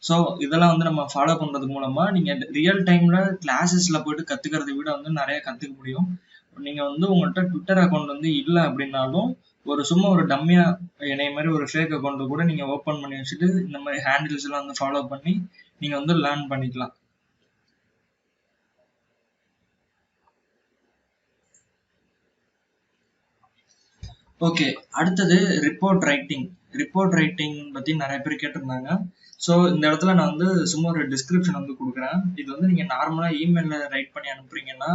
ஸோ இதெல்லாம் வந்து நம்ம ஃபாலோ பண்றது மூலமா நீங்க ரியல் டைம்ல கிளாஸஸ்ல போயிட்டு கத்துக்கிறத விட வந்து நிறைய கத்துக்க முடியும். நீங்க வந்து உங்கள்கிட்ட ட்விட்டர் அக்கௌண்ட் வந்து இல்லை அப்படின்னாலும் சும்மா ஒரு டம்மியா என்னைய மாதிரி ஒரு ஃபேக் அக்கௌண்ட் கூட நீங்க ஓப்பன் பண்ணி வச்சுட்டு இந்த மாதிரி ஹேண்டில்ஸ் எல்லாம் வந்து ஃபாலோ பண்ணி நீங்க வந்து லேர்ன் பண்ணிக்கலாம். ஓகே, அடுத்தது ரிப்போர்ட் ரைட்டிங். ரிப்போர்ட் ரைட்டிங் பற்றி நிறைய பேர் கேட்டிருந்தாங்க. ஸோ இந்த இடத்துல நான் வந்து சும்மா ஒரு டிஸ்கிரிப்ஷன் வந்து கொடுக்குறேன். இது வந்து நீங்கள் நார்மலாக இமெயிலில் ரைட் பண்ணி அனுப்புறீங்கன்னா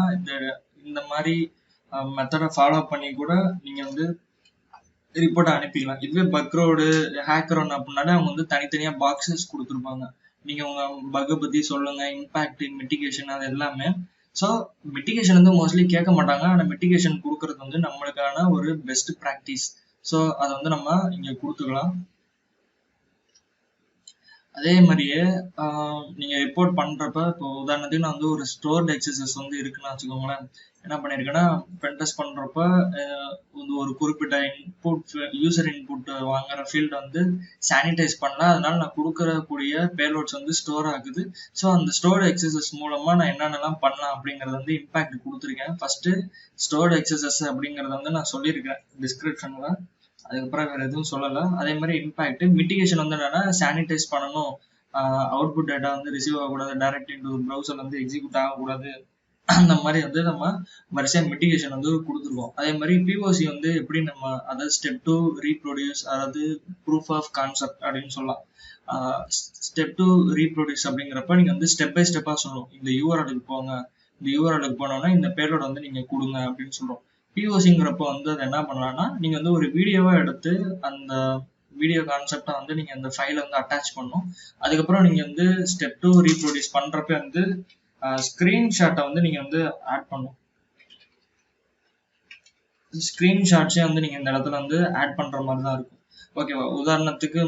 இந்த மாதிரி மெத்தடை ஃபாலோ பண்ணி கூட நீங்கள் வந்து ரிப்போர்ட்டை அனுப்பிக்கலாம். இதுவே பக்ரோடு ஹேக்கரோன் அப்படின்னாலே அவங்க வந்து தனித்தனியாக பாக்ஸஸ் கொடுத்துருப்பாங்க. நீங்கள் உங்கள் பக்கை பற்றி சொல்லுங்கள், இம்பேக்ட், மிட்டிகேஷன், அது எல்லாமே. ஸோ மிட்டிகேஷன் வந்து மோஸ்ட்லி கேட்க மாட்டாங்க. ஆனால் மிட்டிகேஷன் கொடுக்கறது வந்து நம்மளுக்கான ஒரு பெஸ்ட் ப்ராக்டிஸ். ஸோ அதை வந்து நம்ம இங்கே கொடுத்துக்கலாம். அதே மாதிரியே நீங்கள் ரிப்போர்ட் பண்ணுறப்ப, இப்போ உதாரணத்துக்கு நான் வந்து ஒரு ஸ்டோர்டு எக்ஸசஸ் வந்து இருக்குன்னு வச்சுக்கோங்களேன். என்ன பண்ணியிருக்கேன்னா, பென்டெஸ்ட் பண்ணுறப்ப வந்து ஒரு குறிப்பிட்ட யூசர் இன்புட் வாங்குற ஃபீல்டை வந்து சானிடைஸ் பண்ணலாம். அதனால நான் கொடுக்கக்கூடிய பேலோட்ஸ் வந்து ஸ்டோர் ஆகுது. ஸோ அந்த ஸ்டோர்டு எக்ஸசஸ் மூலமாக நான் என்னென்னலாம் பண்ணலாம் அப்படிங்கிறத வந்து இம்பாக்ட் கொடுத்துருக்கேன். ஃபஸ்ட்டு ஸ்டோர்டு எக்ஸசஸ் அப்படிங்கிறத வந்து நான் சொல்லியிருக்கேன் டிஸ்கிரிப்ஷனில். அதுக்கப்புறம் வேற எதுவும் சொல்லலை. அதே மாதிரி இம்பாக்ட் மிட்டிகேஷன் வந்து என்னன்னா, சானிடைஸ் பண்ணணும், அவுட்புட் டேட்டா வந்து ரிசீவ் ஆகக்கூடாது, டைரக்ட் இன்டு ப்ரௌசர் வந்து எக்ஸிக்யூட் ஆகக்கூடாது, அந்த மாதிரி வந்து நம்ம வரிசையாக மிட்டிகேஷன் வந்து கொடுத்துருக்கோம். அதே மாதிரி பிஓசி வந்து எப்படி நம்ம அதாவது ஸ்டெப் 2 ரீப்ரொடியூஸ், அதாவது ப்ரூஃப் ஆஃப் கான்செப்ட் அப்படின்னு சொல்லலாம். ஸ்டெப் 2 ரீப்ரொடியூஸ் அப்படிங்கிறப்ப நீங்கள் வந்து ஸ்டெப் பை ஸ்டெப்பாக சொல்லணும். இந்த யூஆர்எலுக்கு போங்க, இந்த யூஆர்எலுக்கு போனோன்னா இந்த பேலோட வந்து நீங்கள் கொடுங்க அப்படின்னு சொல்கிறோம். பிஓசிங்கிறப்ப வந்து அதை என்ன பண்ணலாம்னா, நீங்கள் வந்து ஒரு வீடியோவா எடுத்து அந்த வீடியோ கான்செப்டை வந்து நீங்கள் அந்த ஃபைலை வந்து அட்டாச் பண்ணணும். அதுக்கப்புறம் நீங்கள் வந்து ஸ்டெப் 2 ரீப்ரொடியூஸ் பண்ணுறப்ப வந்து ஸ்க்ரீன்ஷாட்டை வந்து நீங்கள் வந்து ஆட் பண்ணணும். ஸ்க்ரீன்ஷாட்ஸே வந்து நீங்கள் இந்த இடத்துல வந்து ஆட் பண்ணுற மாதிரி தான் இருக்கும். ஓகேவா? உதாரணத்துக்கு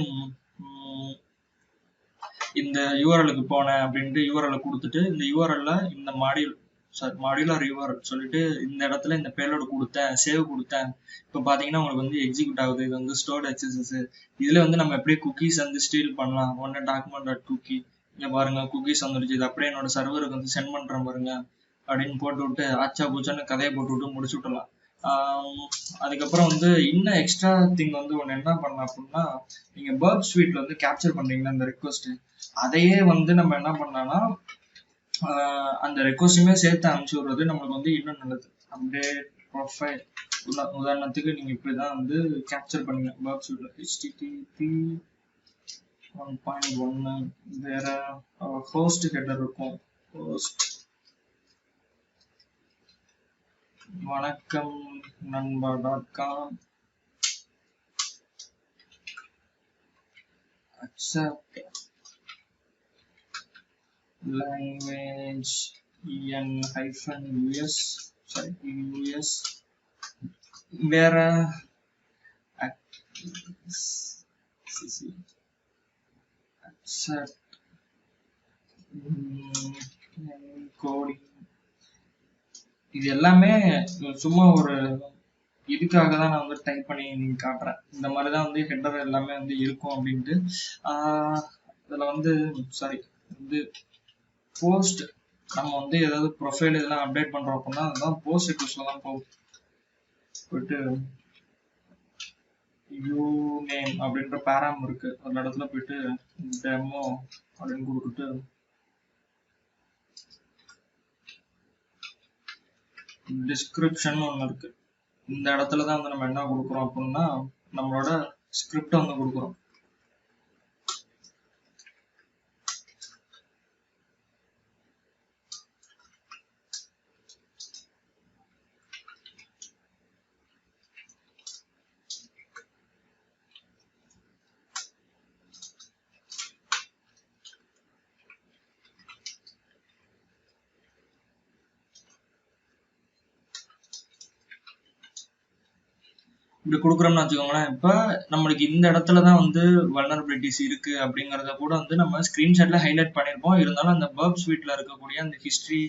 இந்த யூஆர்எலுக்கு போனேன் அப்படின்ட்டு யூஆர்எல் கொடுத்துட்டு, இந்த யூஆர்எல்ல இந்த மாடியுலர் யூஆர்எல் சொல்லிட்டு இந்த இடத்துல இந்த பேலோடு கொடுத்தேன், சேவ் கொடுத்தேன். இப்போ பார்த்தீங்கன்னா உங்களுக்கு வந்து எக்ஸிக்யூட் ஆகுது. இது வந்து ஸ்டோர்டு எக்ஸசஸ். இதில் வந்து நம்ம எப்படி குக்கீஸ் வந்து ஸ்டீல் பண்ணலாம். ஒன்று டாக்குமெண்ட் குக்கி, இங்கே பாருங்க குக்கீஸ் வந்துடுச்சு. இது அப்படியே என்னோட சர்வருக்கு வந்து சென்ட் பண்ணுறேன் பாருங்க அப்படின்னு போட்டு விட்டு ஆச்சா பூச்சான்னு கதையை போட்டு விட்டு முடிச்சு விட்டுலாம். அதுக்கப்புறம் வந்து இன்னும் எக்ஸ்ட்ரா திங் வந்து ஒன்று என்ன பண்ணலாம் அப்படின்னா, நீங்கள் பர்ப் ஸ்வீட்ல வந்து கேப்சர் பண்ணுறீங்களா இந்த ரெக்வஸ்ட், அதையே வந்து நம்ம என்ன பண்ணலாம்னா அந்த ரெக்வஸ்ட்டுமே சேர்த்து அனுப்பிச்சு விடுறது நம்மளுக்கு வந்து இன்னும் நல்லது. அப்டேட் ப்ரொஃபைல் உதாரணத்துக்கு நீங்கள் இப்படி தான் வந்து கேப்சர் பண்ணுங்க பர்ப் ஸ்வீட்ல. HTTP 1.1 வேற ஹோஸ்ட் ஹெட்டர் இருக்கும். ஹோஸ்ட் வணக்கம் நண்பா.com accept language en-us US வேற accept கோடிங். இது எல்லாமே சும்மா ஒரு இதுக்காக தான் நான் வந்து டைப் பண்ணி நீங்கள் காட்டுறேன். இந்த மாதிரி தான் வந்து ஹெட்டர் எல்லாமே வந்து இருக்கும் அப்படின்ட்டு. இதில் வந்து வந்து போஸ்ட் நம்ம வந்து ஏதாவது ப்ரொஃபைல் இதெல்லாம் அப்டேட் பண்ணுறோம் அப்படின்னா அதுதான் போஸ்ட் ரிக்வெஸ்ட்டில் தான் போயிட்டு யூ நேம் அப்படின்ற பேராம் இருக்கு, அந்த இடத்துல போயிட்டு டெமோ அப்படின்னு கொடுத்துட்டு டிஸ்கிரிப்ஷன் ஒன்று இருக்கு. இந்த இடத்துல தான் வந்து நம்ம என்ன கொடுக்குறோம் அப்படின்னா நம்மளோட ஸ்கிரிப்டை வந்து கொடுக்குறோம். இப்படி கொடுக்குறோம்னு வச்சுக்கோங்களேன். இப்போ நம்மளுக்கு இந்த இடத்துல தான் வந்து வல்னரபிலிட்டிஸ் இருக்கு அப்படிங்கிறத கூட வந்து நம்ம ஸ்க்ரீன்ஷாட்ல ஹைலைட் பண்ணியிருப்போம். இருந்தாலும் அந்த பர்ப் ஸ்வீட்ல இருக்கக்கூடிய அந்த ஹிஸ்ட்ரி,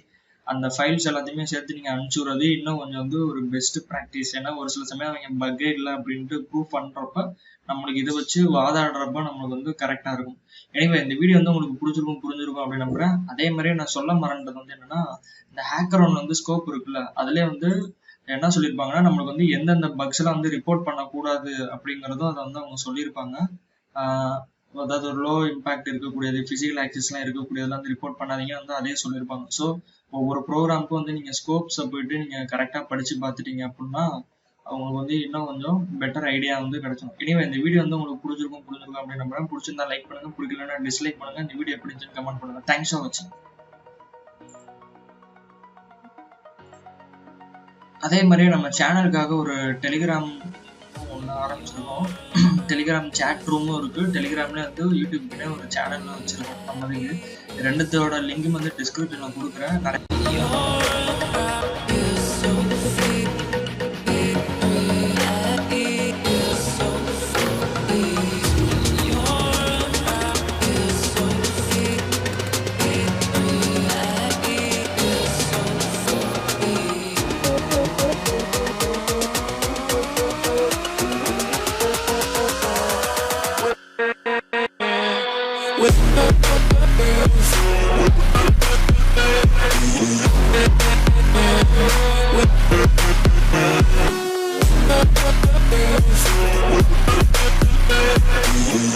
அந்த ஃபைல்ஸ் எல்லாத்தையுமே சேர்த்து நீங்கள் அனுப்பிச்சு விடுறது இன்னும் கொஞ்சம் வந்து ஒரு பெஸ்ட் ப்ராக்டிஸ். ஏன்னா ஒரு சில சமயம் அவங்க பக்கே இல்லை அப்படின்ட்டு ப்ரூவ் பண்ணுறப்ப நம்மளுக்கு இதை வச்சு வாதாடுறப்ப நம்மளுக்கு வந்து கரெக்டாக இருக்கும். எனவே இந்த வீடியோ வந்து உங்களுக்கு புரிஞ்சிருக்கும் அப்படின்னு நம்புறேன். அதே மாதிரி நான் சொல்ல மறந்தது வந்து என்னன்னா, இந்த ஹேக்கரோன் வந்து ஸ்கோப் இருக்குல்ல, அதுலேயே வந்து என்ன சொல்லியிருப்பாங்கன்னா நம்மளுக்கு வந்து எந்தெந்த பக்ஸ் எல்லாம் வந்து ரிப்போர்ட் பண்ணக்கூடாது அப்படிங்கிறதும் அதை வந்து அவங்க சொல்லியிருப்பாங்க. அதாவது ஒரு லோ இம்பாக்ட் இருக்கக்கூடியது, பிசிக்கல் ஆக்சஸ்லாம் இருக்கக்கூடியதெல்லாம் வந்து ரிப்போர்ட் பண்ணாதீங்கன்னு வந்து அதே சொல்லியிருப்பாங்க. ஸோ ஒவ்வொரு ப்ரோக்ராமுக்கும் வந்து நீங்கள் ஸ்கோப்ஸை போயிட்டு நீங்கள் கரெக்டாக படித்து பார்த்துட்டீங்க அப்படின்னா அவங்களுக்கு வந்து இன்னும் கொஞ்சம் பெட்டர் ஐடியா வந்து கிடைச்சிடும். இனிமே இந்த வீடியோ வந்து உங்களுக்கு பிடிச்சிருக்கும் அப்படின்னு நம்புறேன். பிடிச்சிருந்தா லைக் பண்ணுங்க, பிடிக்கலன்னா டிஸ்லைக் பண்ணுங்க. இந்த வீடியோ எப்படி இருந்துச்சுன்னு கமெண்ட் பண்ணுங்க. தேங்க்ஸ் ஃபார் வாட்சிங். அதே மாதிரியே நம்ம சேனலுக்காக ஒரு டெலிகிராம் ஒன்று ஆரம்பிச்சிருக்கோம். டெலிகிராம் சேட் ரூமும் இருக்கு. டெலிகிராம்ல வந்து யூடியூப்ல ஒரு சேனல் வச்சிருக்கோம். நம்ம ரெண்டுத்தோட லிங்கும் வந்து டிஸ்கிரிப்ஷன்ல கொடுக்குறேன். நிறைய